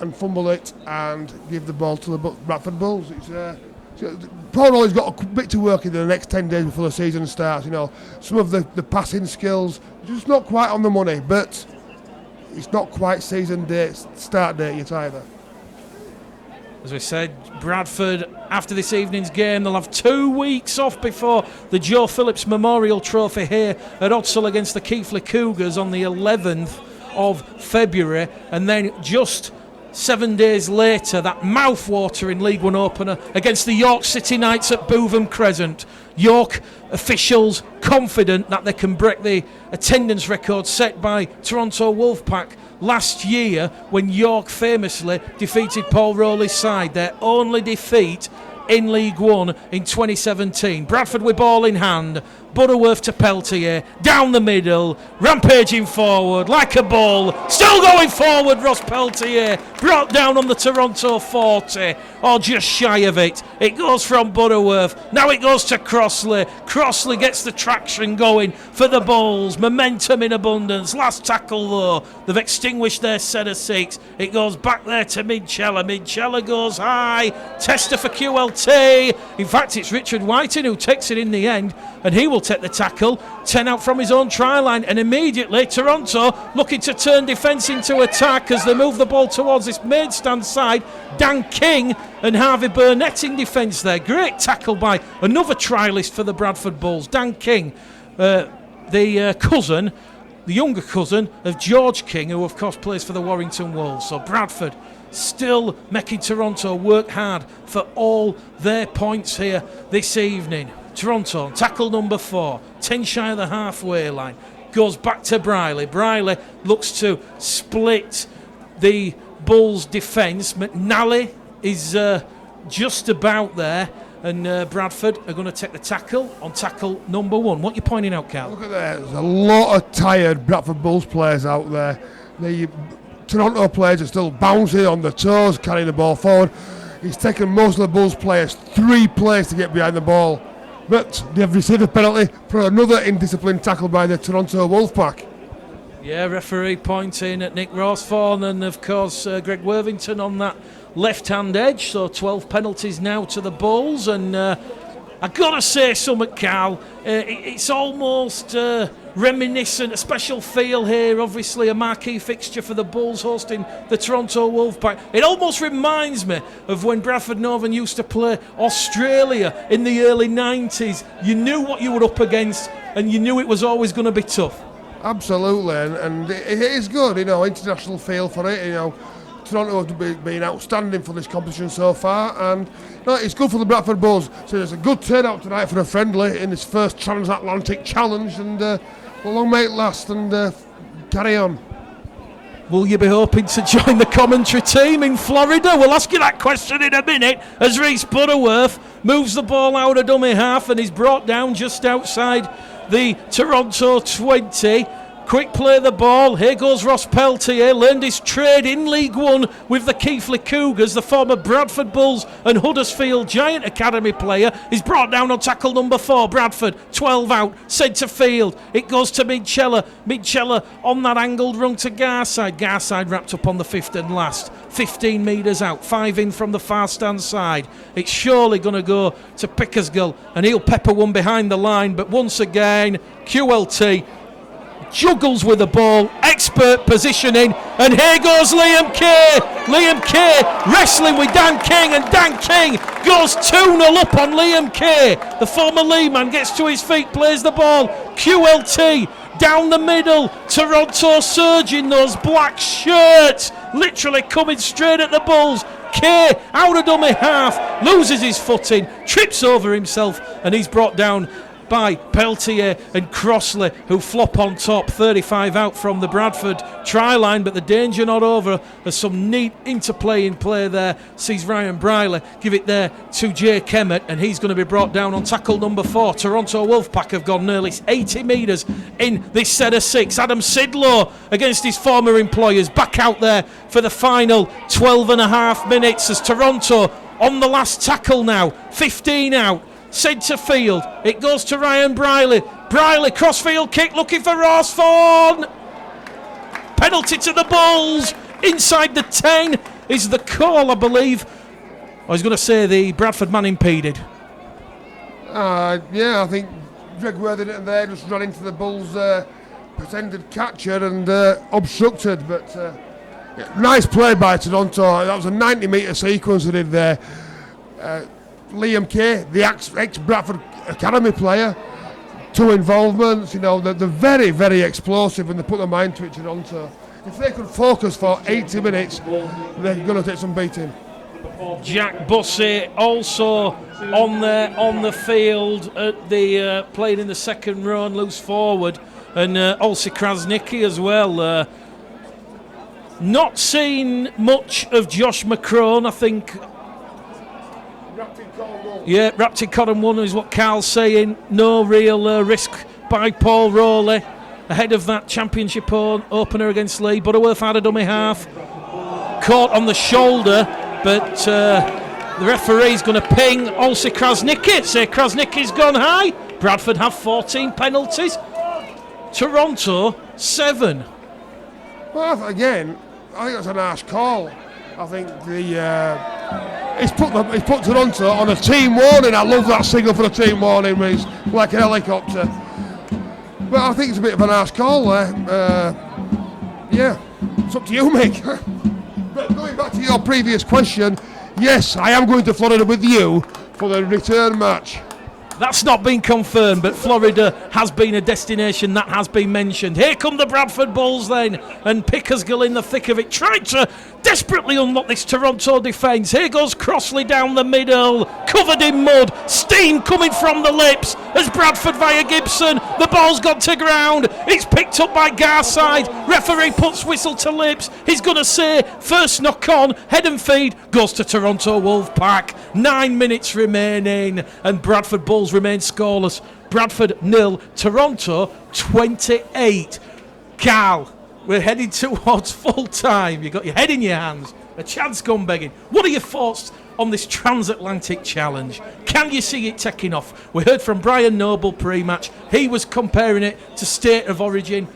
and fumble it and give the ball to the Bradford Bulls. Paul Rowley's got a bit to work in the next 10 days before the season starts. You know, some of the passing skills, just not quite on the money, but it's not quite season date, start date yet either. As we said, Bradford, after this evening's game, they'll have 2 weeks off before the Joe Phillips Memorial Trophy here at Odsal against the Keighley Cougars on the 11th of February, and then just 7 days later, that mouth-watering League One opener against the York City Knights at Bootham Crescent. York officials confident that they can break the attendance record set by Toronto Wolfpack last year when York famously defeated Paul Rowley's side, their only defeat in League One in 2017. Bradford with ball in hand, Butterworth to Peltier, down the middle, rampaging forward like a bull, still going forward. Ross Peltier brought down on the Toronto 40, or just shy of it. It goes from Butterworth, now it goes to Crossley. Crossley gets the traction going for the Bulls, momentum in abundance. Last tackle though, they've extinguished their set of 6. It goes back there to Midchella. Midchella goes high, tester for QLT. In fact, it's Richard Whiting who takes it in the end, and he will take the tackle, 10 out from his own try line, and immediately Toronto looking to turn defence into attack as they move the ball towards this main stand side. Dan King and Harvey Burnett in defence there. Great tackle by another trialist for the Bradford Bulls, Dan King, the younger cousin of George King, who of course plays for the Warrington Wolves. So Bradford still making Toronto work hard for all their points here this evening. Toronto, tackle number 4, 10 shy of the halfway line, goes back to Briley. Briley looks to split the Bulls' defence. McNally is just about there, and Bradford are going to take the tackle on tackle number 1. What are you pointing out, Cal? Look at that, there's a lot of tired Bradford Bulls players out there. The Toronto players are still bouncing on the toes, carrying the ball forward. It's taken most of the Bulls players 3 plays to get behind the ball. But they have received a penalty for another indisciplined tackle by the Toronto Wolfpack. Yeah, referee pointing at Nick Rawsthorne and, of course, Greg Worthington on that left-hand edge. So 12 penalties now to the Bulls. And I've got to say something, Carl. It's almost reminiscent, a special feel here. Obviously, a marquee fixture for the Bulls hosting the Toronto Wolfpack. It almost reminds me of when Bradford Northern used to play Australia in the early 90s. You knew what you were up against and you knew it was always going to be tough. Absolutely, and it is good, international feel for it. Toronto have been outstanding for this competition so far, and it's good for the Bradford Bulls. So there's a good turnout tonight for a friendly in this first transatlantic challenge, and long may it last, and carry on. Will you be hoping to join the commentary team in Florida? We'll ask you that question in a minute as Reece Butterworth moves the ball out of dummy half and is brought down just outside the Toronto 20. Quick play the ball. Here goes Ross Peltier. Learned his trade in League One with the Keighley Cougars. The former Bradford Bulls and Huddersfield Giant Academy player is brought down on tackle number 4. Bradford, 12 out, centre field. It goes to Midchella. Midchella on that angled run to Garside. Garside wrapped up on the 5th and last. 15 metres out, 5 in from the far stand side. It's surely going to go to Pickersgill, and he'll pepper one behind the line. But once again, QLT juggles with the ball, expert positioning, and here goes Liam Kay. Liam Kay wrestling with Dan King, and Dan King goes 2-0 up on Liam Kay. The former Lee man gets to his feet, plays the ball. QLT down the middle. Toronto surging, those black shirts literally coming straight at the Bulls. Kay out of dummy half, loses his footing, trips over himself, and he's brought down by Peltier and Crossley, who flop on top. 35 out from the Bradford try line, but the danger not over. There's some neat interplay in play there. Sees Ryan Briley give it there to Jake Emmett, and he's going to be brought down on tackle number 4. Toronto Wolfpack have gone nearly 80 metres in this set of 6. Adam Sidlow against his former employers, back out there for the final 12 and a half minutes as Toronto on the last tackle now. 15 out. Centre field, it goes to Ryan Briley. Briley, crossfield kick, looking for Rawsthorne. Penalty to the Bulls. Inside the 10 is the call, I believe. I was going to say the Bradford man impeded. I think Gregg Worthington there just ran into the Bulls' pretended catcher and obstructed. But nice play by Toronto. That was a 90-metre sequence they did there. Liam Kay, the ex-Bradford Academy player, 2 involvements, they're very, very explosive when they put their mind to it, Toronto. If they could focus for 80 minutes, they're going to take some beating. Jack Bussey also on the field at the playing in the second row and loose forward, and Olsi Krasnicki as well. Not seen much of Josh McCrone, I think. Yeah, wrapped in cotton one is what Carl's saying. No real risk by Paul Rowley ahead of that championship opener against Lee. Butterworth had a dummy half. Caught on the shoulder, but the referee's going to ping Olsi Krasnicki. Say Krasnicki's gone high. Bradford have 14 penalties. Toronto, 7. Well, again, I think that's a nice call. I think He's put Toronto on a team warning. I love that signal for a team warning, where it's like a helicopter. But I think it's a bit of a nice call there. It's up to you, Mick. But going back to your previous question, yes, I am going to Florida with you for the return match. That's not been confirmed, but Florida has been a destination that has been mentioned. Here come the Bradford Bulls then, and Pickersgill in the thick of it, trying to desperately unlock this Toronto defence. Here goes Crossley down the middle, covered in mud, steam coming from the lips as Bradford via Gibson. The ball's gone to ground, it's picked up by Garside. Referee puts whistle to lips. He's going to say first knock on, head and feed, goes to Toronto Wolfpack. 9 minutes remaining, and Bradford Bulls remain scoreless. Bradford 0, Toronto 28. Carl, we're heading towards full time. You've got your head in your hands, a chance gone begging. What are your thoughts on this transatlantic challenge? Can you see it taking off? We heard from Brian Noble pre-match. He was comparing it to State of Origin.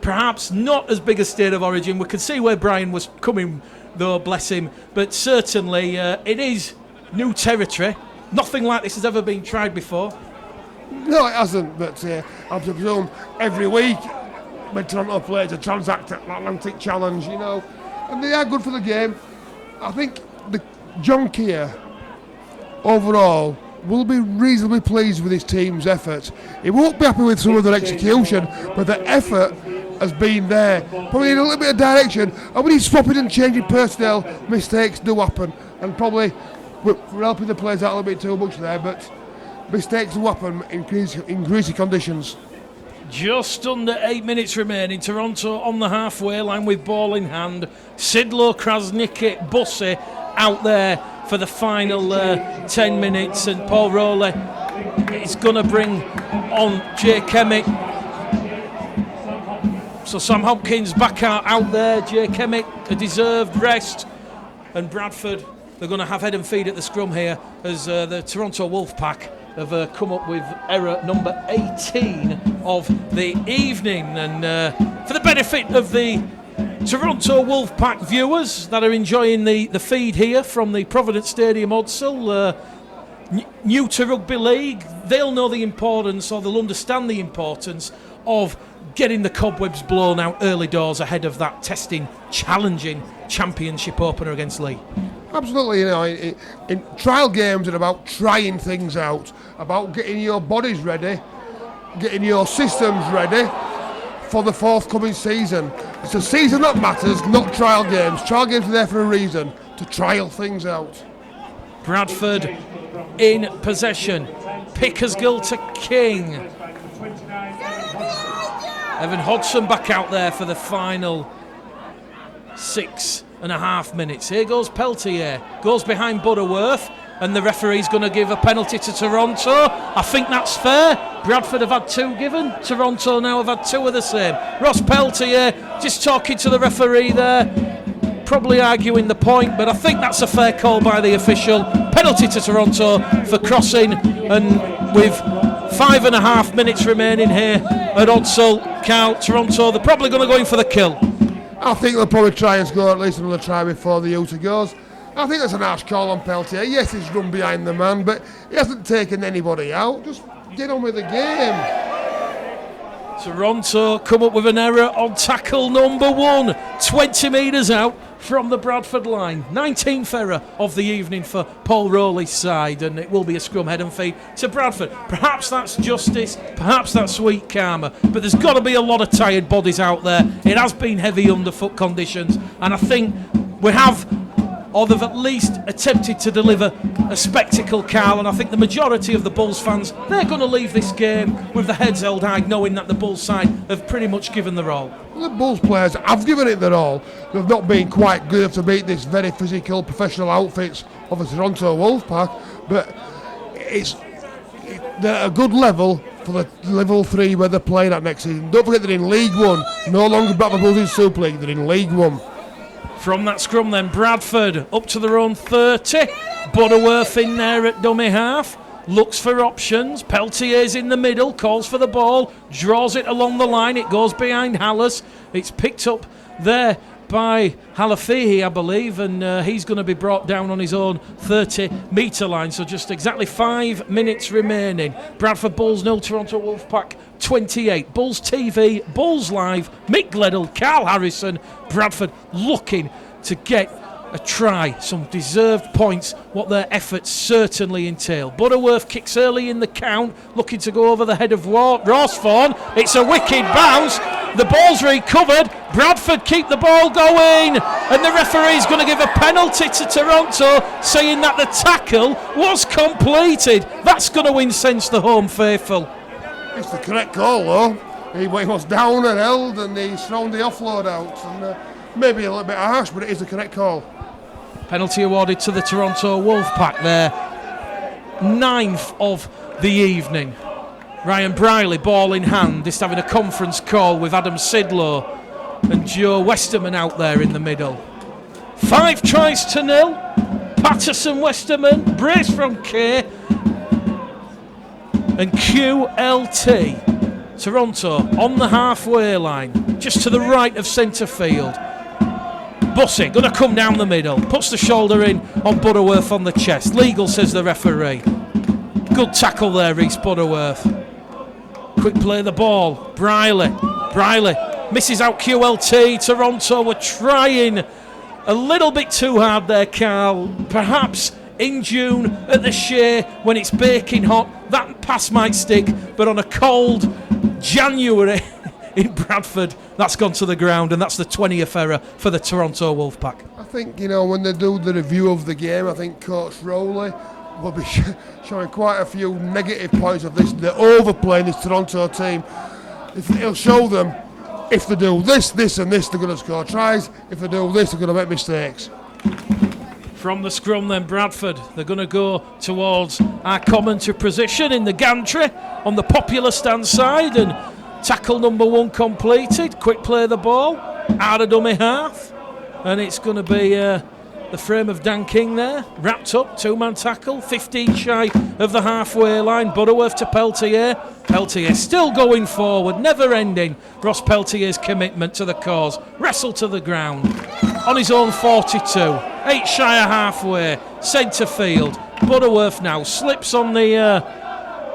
Perhaps not as big a State of Origin. We can see where Brian was coming, though, bless him. But certainly it is new territory. Nothing like this has ever been tried before. No, it hasn't, but I presume every week when Toronto plays a transatlantic challenge, and they are good for the game. I think John Keir overall will be reasonably pleased with his team's effort. He won't be happy with some of their execution, but the effort has been there. Probably need a little bit of direction, and when he's swapping and changing personnel, mistakes do happen, and probably we're helping the players out a little bit too much there, but mistakes do happen in greasy conditions. Just under 8 minutes remaining. Toronto on the halfway line with ball in hand. Sidlow, Krasniqi, Bussey out there for the final 10 minutes, and Paul Rowley is going to bring on Jay Kemick. So Sam Hopkins back out there. Jay Kemick, a deserved rest, and Bradford, they're going to have head and feet at the scrum here as the Toronto Wolfpack have come up with error number 18 of the evening. And for the benefit of the Toronto Wolfpack viewers that are enjoying the feed here from the Provident Stadium, Odsal, new to rugby league, they'll know the importance, or they'll understand the importance of getting the cobwebs blown out early doors ahead of that testing, challenging championship opener against Lee. Absolutely, in trial games are about trying things out, about getting your bodies ready, getting your systems ready for the forthcoming season. It's the season that matters, not trial games. Trial games are there for a reason, to trial things out. Bradford in possession. Pickersgill to King. Evan Hodgson back out there for the final 6.5 minutes. Here goes Peltier, goes behind Butterworth, and the referee's going to give a penalty to Toronto. I think that's fair. Bradford have had 2 given. Toronto now have had 2 of the same. Ross Peltier just talking to the referee there, probably arguing the point, but I think that's a fair call by the official. Penalty to Toronto for crossing, and with 5.5 minutes remaining here at Odsal, Carl, Toronto, they're probably going to go in for the kill. I think they'll probably try and score at least another try before the Utah goes. I think that's an harsh call on Peltier. Yes, he's run behind the man, but he hasn't taken anybody out. Just get on with the game. Toronto come up with an error on tackle number 1, 20 metres out from the Bradford line. 19th error of the evening for Paul Rowley's side, and it will be a scrum head and feet to Bradford. Perhaps that's justice, perhaps that's sweet karma, but there's got to be a lot of tired bodies out there. It has been heavy underfoot conditions, and I think we have, or they've at least attempted to deliver a spectacle, Carl, and I think the majority of the Bulls fans, they're going to leave this game with the heads held high, knowing that the Bulls side have pretty much given their all. The Bulls players have given it their all. They've not been quite good enough to beat this very physical professional outfits of the Toronto Wolfpack, but they're at a good level for the level 3 where they're playing at next season. Don't forget they're in League 1, no longer Bradford Bulls in Super League, they're in League 1. From that scrum then, Bradford up to their own 30. Butterworth in there at dummy half. Looks for options. Peltier's in the middle, calls for the ball, draws it along the line. It goes behind Hallis. It's picked up there by Halafihi, I believe, and he's going to be brought down on his own 30-metre line. So just exactly 5 minutes remaining. Bradford Bulls 0, Toronto Wolfpack 28. Bulls TV, Bulls Live, Mick Gledell, Carl Harrison. Bradford looking to get a try, some deserved points, what their efforts certainly entail. Butterworth kicks early in the count, looking to go over the head of Rossfawn. It's a wicked bounce. The ball's recovered. Bradford keep the ball going, and the referee's going to give a penalty to Toronto, saying that the tackle was completed. That's going to incense the home faithful. It's the correct call, though. He was down and held, and he's thrown the offload out. And maybe a little bit harsh, but it is the correct call. Penalty awarded to the Toronto Wolfpack there. 9th of the evening. Ryan Briley, ball in hand, just having a conference call with Adam Sidlow and Joe Westerman out there in the middle. 5 tries to 0. Patterson, Westerman, brace from K, and QLT. Toronto on the halfway line, just to the right of centre field. Bussey going to come down the middle, puts the shoulder in on Butterworth on the chest. Legal, says the referee. Good tackle there, Reece Butterworth. Quick play the ball. Briley misses out QLT. Toronto were trying a little bit too hard there, Carl. Perhaps in June at the Shea when it's baking hot, that pass might stick, but on a cold January in Bradford, that's gone to the ground, and that's the 20th error for the Toronto Wolfpack. I think, when they do the review of the game, I think Coach Rowley will be showing quite a few negative points of this. They're overplaying this Toronto team. He'll show them if they do this, and this, they're going to score tries. If they do this, they're going to make mistakes. From the scrum then, Bradford, they're going to go towards our commentary position in the gantry on the popular stand side, and tackle number 1 completed. Quick play the ball out of dummy half, and it's going to be the frame of Dan King there, wrapped up, 2-man tackle, 15 shy of the halfway line. Butterworth to Peltier. Peltier still going forward, never ending. Ross Peltier's commitment to the cause. Wrestle to the ground on his own 42. 8 shy of halfway, centre field. Butterworth now slips on the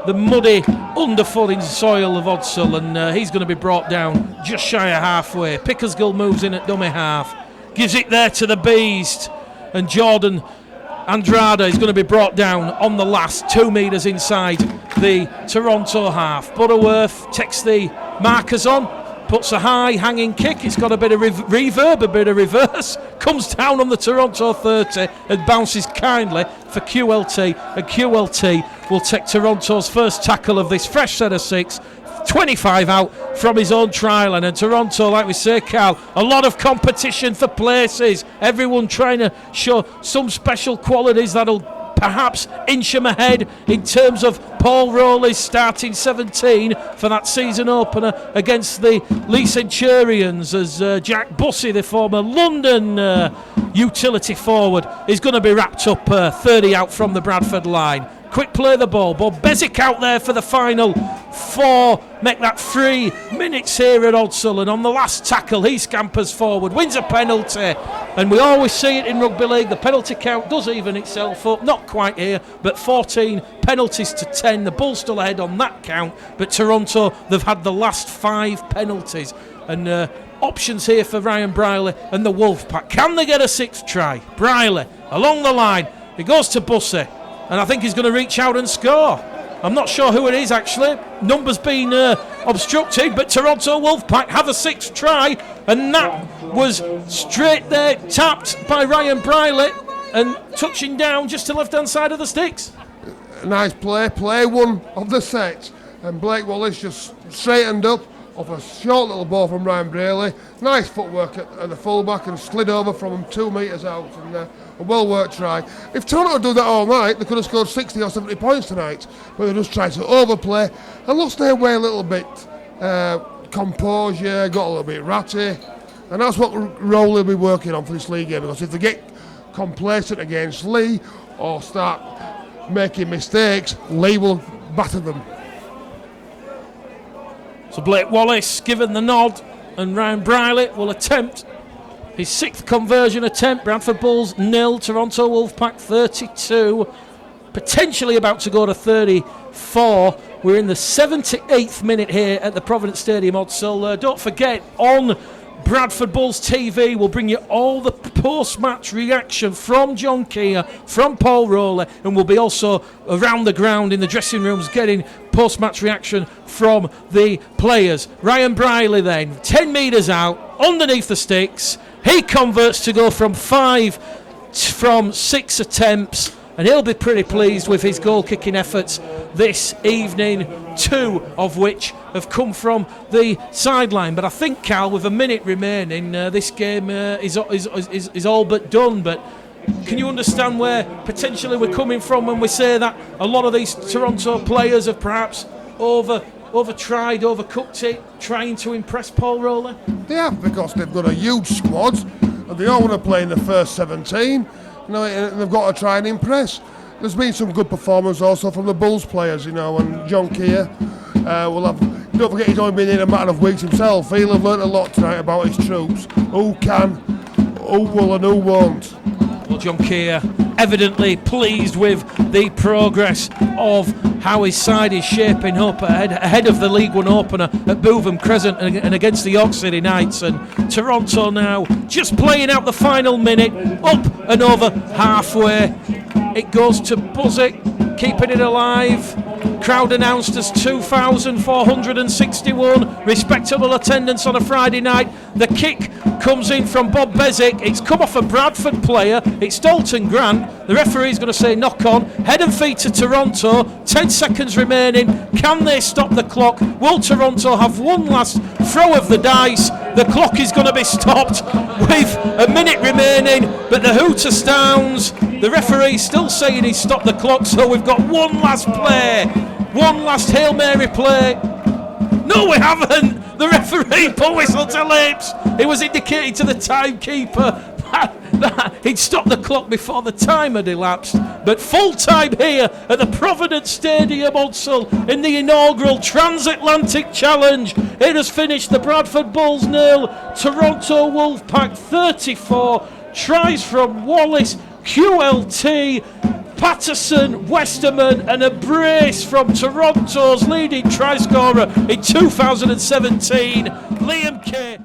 muddy underfoot soil of Odsall, and he's going to be brought down just shy of halfway. Pickersgill moves in at dummy half, gives it there to the Beast, and Jordan Andrade is going to be brought down on the last 2 metres inside the Toronto half. Butterworth takes the markers on, puts a high hanging kick. It's got a bit of reverb, a bit of reverse, comes down on the Toronto 30 and bounces kindly for QLT, and QLT will take Toronto's first tackle of this fresh set of 6. 25 out from his own try line, and Toronto, like we say, Carl, a lot of competition for places. Everyone trying to show some special qualities that'll perhaps inch him ahead in terms of Paul Rowley's starting 17 for that season opener against the Lee Centurions, as Jack Bussey, the former London utility forward, is going to be wrapped up 30 out from the Bradford line. Quick play the ball. Bob Bezic out there for the final 4. Make that 3 minutes here at Odsall. And on the last tackle, he scampers forward, wins a penalty. And we always see it in rugby league. The penalty count does even itself up. Not quite here, but 14 penalties to 10. The Bulls still ahead on that count. But Toronto, they've had the last 5 penalties. And options here for Ryan Briley and the Wolfpack. Can they get a 6th try? Briley along the line. He goes to Bussey, and I think he's going to reach out and score. I'm not sure who it is, actually. Numbers been obstructed, but Toronto Wolfpack have a 6th try, and that was straight there, tapped by Ryan Briley and touching down just to left-hand side of the sticks. Nice play 1 of the set, and Blake Wallace just straightened up off a short little ball from Ryan Briley. Nice footwork at the fullback and slid over from him 2 metres out, and a well-worked try. If Toronto had done that all night, they could have scored 60 or 70 points tonight, but they just tried to overplay and lost their way a little bit. Composure, got a little bit ratty, and that's what Rowley will be working on for this league game, because if they get complacent against Lee or start making mistakes, Lee will batter them. So Blake Wallace given the nod, and Ryan Briley will attempt his 6th conversion attempt. Bradford Bulls 0, Toronto Wolfpack 32, potentially about to go to 34. We're in the 78th minute here at the Provident Stadium, Odsall. Don't forget, on Bradford Bulls TV, we'll bring you all the post-match reaction from John Keir, from Paul Rowley, and we'll be also around the ground in the dressing rooms getting post-match reaction from the players. Ryan Briley then, 10 metres out, underneath the sticks. He converts to go from 5 from 6 attempts, and he'll be pretty pleased with his goal-kicking efforts this evening, 2 of which have come from the sideline. But I think, Cal, with a minute remaining, this game is all but done. But can you understand where potentially we're coming from when we say that a lot of these Toronto players have perhaps overtried, overcooked it, trying to impress Paul Rowley? They have, because they've got a huge squad and they all want to play in the first 17. and they've got to try and impress. There's been some good performance also from the Bulls players, and John Keir will have. Don't forget, he's only been in a matter of weeks himself. He'll have learnt a lot tonight about his troops, who can, who will, and who won't. Well, John Keir evidently pleased with the progress of how his side is shaping up ahead of the League One opener at Bootham Crescent and against the York City Knights. And Toronto now just playing out the final minute, up and over halfway. It goes to Buzzett, keeping it alive. Crowd announced as 2,461. Respectable attendance on a Friday night. The kick comes in from Bob Bezic. It's come off a Bradford player. It's Dalton Grant. The referee's going to say knock on. Head and feet to Toronto. 10 seconds remaining. Can they stop the clock? Will Toronto have one last throw of the dice? The clock is going to be stopped with a minute remaining, but the hooter sounds. The referee still saying he's stopped the clock, so we've got one last play. One last Hail Mary play. No, we haven't. The referee put whistle to lips. It was indicated to the timekeeper that he'd stopped the clock before the time had elapsed. But full time here at the Provident Stadium, Hull, in the inaugural Transatlantic Challenge. It has finished the Bradford Bulls 0, Toronto Wolfpack 34. Tries from Wallace, QLT, Patterson, Westerman, and a brace from Toronto's leading try scorer in 2017, Liam Kay.